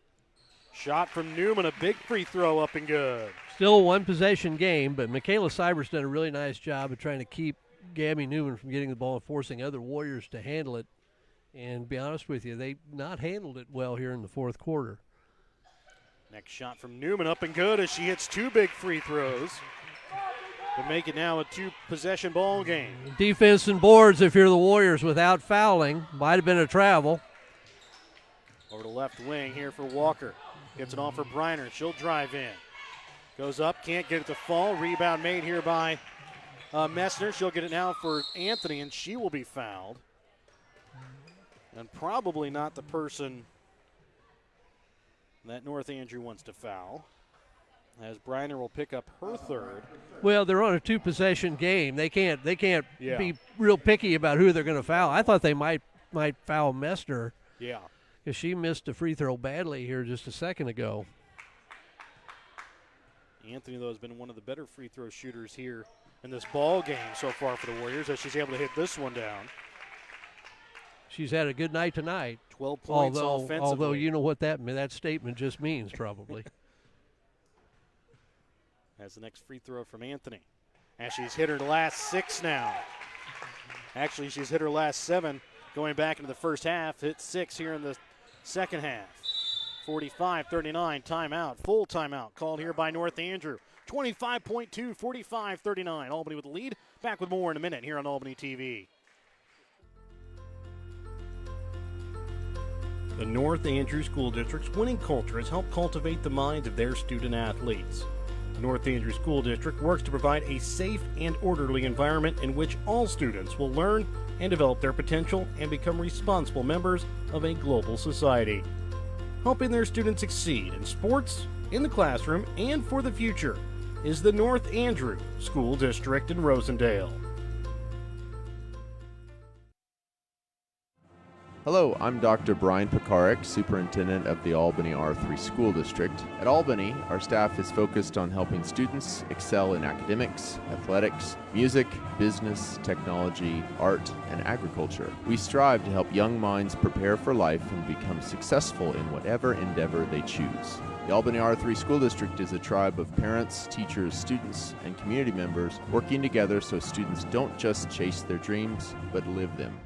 Shot from Newman, a big free throw up and good. Still a one-possession game, but Michaela Seibert's done a really nice job of trying to keep Gabby Newman from getting the ball and forcing other Warriors to handle it. And to be honest with you, they not handled it well here in the fourth quarter. Next shot from Newman, up and good as she hits 2 big free throws to make it now a 2-possession ball game. Defense and boards if you're the Warriors without fouling. Might have been a travel. Over the left wing here for Walker. Gets it off for Briner. She'll drive in. Goes up, can't get it to fall. Rebound made here by Messner. She'll get it now for Anthony, and she will be fouled. And probably not the person that North Andrew wants to foul, as Briner will pick up her third. Well, they're on a 2-possession game. They can't Yeah. be real picky about who they're going to foul. I thought they might foul Messner. Yeah. Because she missed a free throw badly here just a second ago. Anthony, though, has been one of the better free throw shooters here in this ball game so far for the Warriors, as she's able to hit this one down. She's had a good night tonight. 12 points offensively. Although you know what that statement just means, probably. As the next free throw from Anthony. And she's hit her last 6 now. Actually, she's hit her last 7 going back into the first half. Hit 6 here in the second half. 45-39, timeout. Full timeout called here by North Andrew. 25.2, 45-39. Albany with the lead. Back with more in a minute here on Albany TV. The North Andrew School District's winning culture has helped cultivate the minds of their student athletes. The North Andrew School District works to provide a safe and orderly environment in which all students will learn and develop their potential and become responsible members of a global society. Helping their students succeed in sports, in the classroom, and for the future is the North Andrew School District in Rosendale. Hello, I'm Dr. Brian Pekarik, Superintendent of the Albany R3 School District. At Albany, our staff is focused on helping students excel in academics, athletics, music, business, technology, art, and agriculture. We strive to help young minds prepare for life and become successful in whatever endeavor they choose. The Albany R3 School District is a tribe of parents, teachers, students, and community members working together so students don't just chase their dreams, but live them.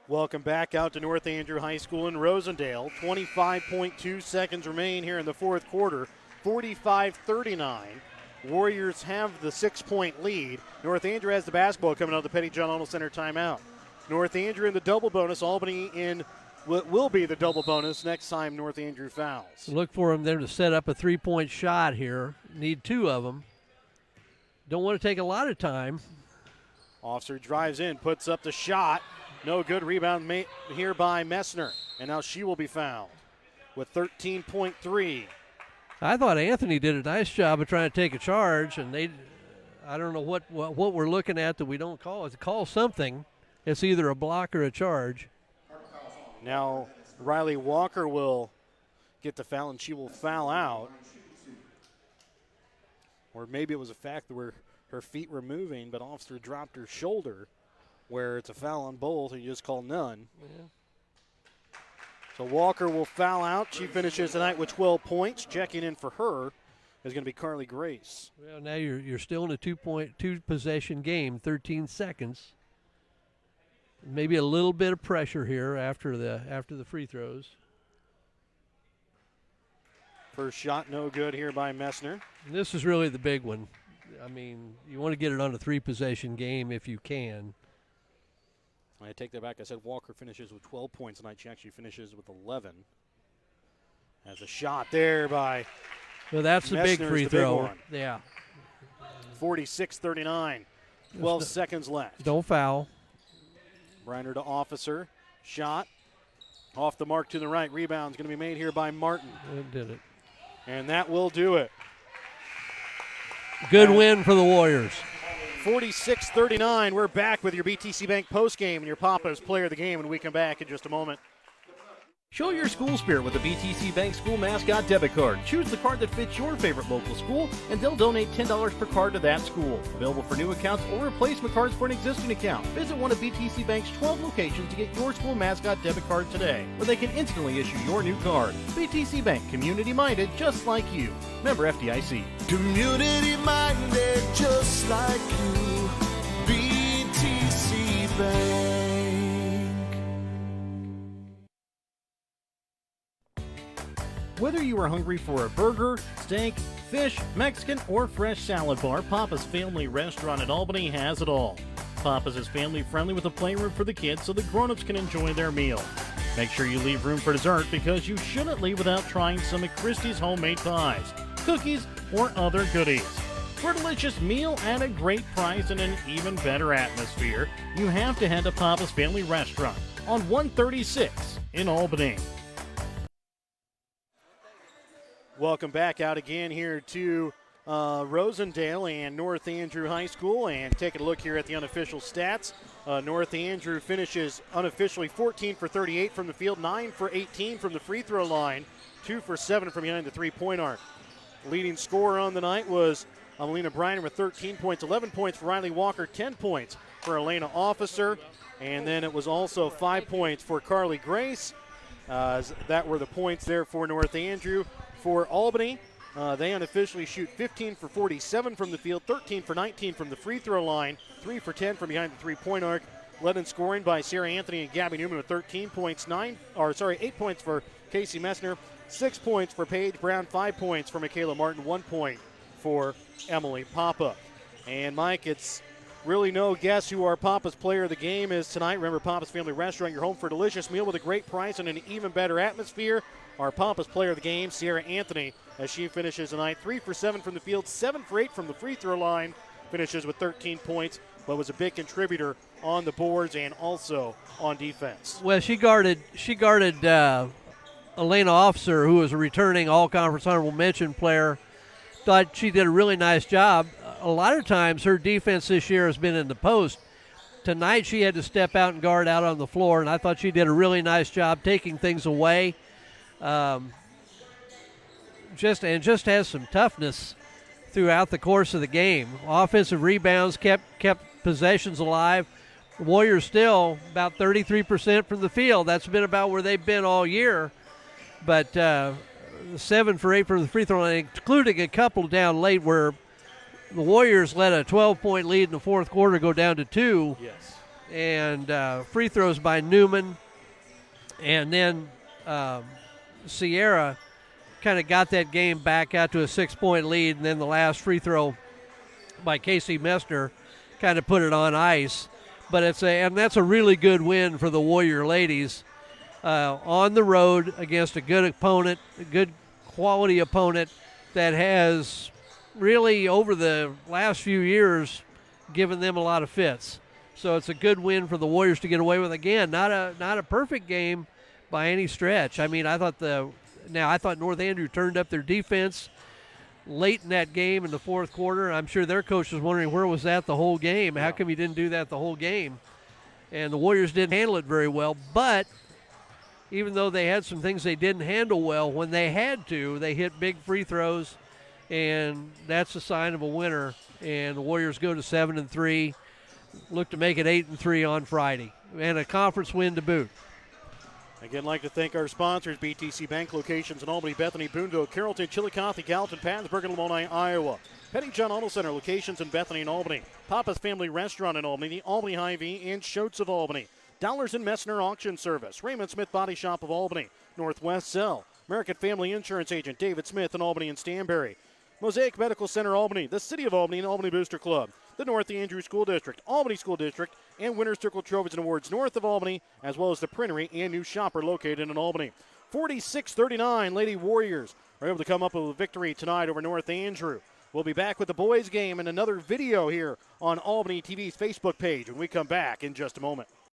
Welcome back out to North Andrew High School in Rosendale. 25.2 seconds remain here in the fourth quarter. 45-39. Warriors have the 6-point lead. North Andrew has the basketball coming out of the Petty John Auto Center timeout. North Andrew in the double bonus. Albany in will be the double bonus next time North Andrew fouls. Look for them there to set up a three-point shot here. Need 2 of them. Don't want to take a lot of time. Officer drives in, puts up the shot. No good. Rebound here by Messner. And now she will be fouled with 13.3. I thought Anthony did a nice job of trying to take a charge, and I don't know what we're looking at that we don't call. It's call something. It's either a block or a charge. Now Riley Walker will get the foul, and she will foul out. Or maybe it was a fact where her feet were moving, but officer dropped her shoulder, where it's a foul on both, and you just call none. Yeah. So Walker will foul out. She finishes tonight with 12 points. Checking in for her is going to be Carly Grace. Well, now you're still in a 2 possession game, 13 seconds. Maybe a little bit of pressure here after the free throws. First shot no good here by Messner. And this is really the big one. I mean, you want to get it on a 3 possession game if you can. I take that back. I said Walker finishes with 12 points tonight. She actually finishes with 11. As a shot there by Well, that's the big free throw. Big yeah. 46-39. 12 seconds left. Don't foul. Briner to Officer. Shot. Off the mark to the right. Rebound's going to be made here by Martin. It did it. And that will do it. Good win for the Warriors. 46-39. We're back with your BTC Bank postgame and your Papa's player of the game when we come back in just a moment. Show your school spirit with a BTC Bank school mascot debit card. Choose the card that fits your favorite local school, and they'll donate $10 per card to that school. Available for new accounts or replacement cards for an existing account. Visit one of BTC Bank's 12 locations to get your school mascot debit card today, where they can instantly issue your new card. BTC Bank, community-minded, just like you. Member FDIC. Community-minded, just like you. BTC Bank. Whether you are hungry for a burger, steak, fish, Mexican, or fresh salad bar, Papa's Family Restaurant at Albany has it all. Papa's is family-friendly with a playroom for the kids so the grown-ups can enjoy their meal. Make sure you leave room for dessert because you shouldn't leave without trying some of Christie's homemade pies, cookies, or other goodies. For a delicious meal at a great price and an even better atmosphere, you have to head to Papa's Family Restaurant on 136 in Albany. Welcome back out again here to Rosendale and North Andrew High School, and taking a look here at the unofficial stats. North Andrew finishes unofficially 14 for 38 from the field, 9 for 18 from the free throw line, 2 for 7 from behind the three-point arc. Leading scorer on the night was Alina Briner with 13 points, 11 points for Riley Walker, 10 points for Elena Officer, and then it was also 5 points for Carly Grace. That were the points there for North Andrew. For Albany, they unofficially shoot 15 for 47 from the field, 13 for 19 from the free throw line, 3 for 10 from behind the three-point arc. Led in scoring by Sarah Anthony and Gabby Newman with 13 points, 8 points for Casey Messner, 6 points for Paige Brown, 5 points for Michaela Martin, 1 point for Emily Papa. And Mike, it's really no guess who our Papa's player of the game is tonight. Remember, Papa's Family Restaurant, your home for a delicious meal with a great price and an even better atmosphere. Our Papa's player of the game, Sierra Anthony, as she finishes tonight 3 for 7 from the field, 7 for 8 from the free throw line, finishes with 13 points, but was a big contributor on the boards and also on defense. Well, she guarded Elena Officer, who was a returning all-conference honorable mention player. Thought she did a really nice job. A lot of times her defense this year has been in the post. Tonight she had to step out and guard out on the floor, and I thought she did a really nice job taking things away. Just has some toughness throughout the course of the game. Offensive rebounds kept possessions alive. The Warriors still about 33% from the field. That's been about where they've been all year. But 7 for 8 from the free throw line, including a couple down late where the Warriors let a 12-point lead in the fourth quarter go down to 2. Yes. And free throws by Newman. And then Sierra kind of got that game back out to a 6-point lead, and then the last free throw by Casey Messner kind of put it on ice. But that's a really good win for the Warrior ladies. on the road against a good opponent, a good quality opponent that has really over the last few years given them a lot of fits. So it's a good win for the Warriors to get away with. Again, not a perfect game by any stretch. I mean, I thought North Andrew turned up their defense late in that game in the fourth quarter. I'm sure their coach was wondering where was that the whole game. How come he didn't do that the whole game? And the Warriors didn't handle it very well. But even though they had some things they didn't handle well, when they had to, they hit big free throws, and that's a sign of a winner. And the Warriors go to 7-3, look to make it 8-3 on Friday, and a conference win to boot. Again, like to thank our sponsors, BTC Bank locations in Albany, Bethany, Boonville, Carrollton, Chillicothe, Gallatin, Pattonsburg, and Lamoni, Iowa. Petty John Auto Center locations in Bethany and Albany. Papa's Family Restaurant in Albany, the Albany Hy-Vee, and Shotes of Albany. Dollars and Messner Auction Service. Raymond Smith Body Shop of Albany. Northwest Cell. American Family Insurance Agent David Smith in Albany and Stanberry. Mosaic Medical Center Albany, the City of Albany, and Albany Booster Club. The North Andrew School District, Albany School District, and Winner's Circle Trophies and Awards north of Albany, as well as the Printery and new shopper located in Albany. 46-39, Lady Warriors are able to come up with a victory tonight over North Andrew. We'll be back with the boys game and another video here on Albany TV's Facebook page when we come back in just a moment.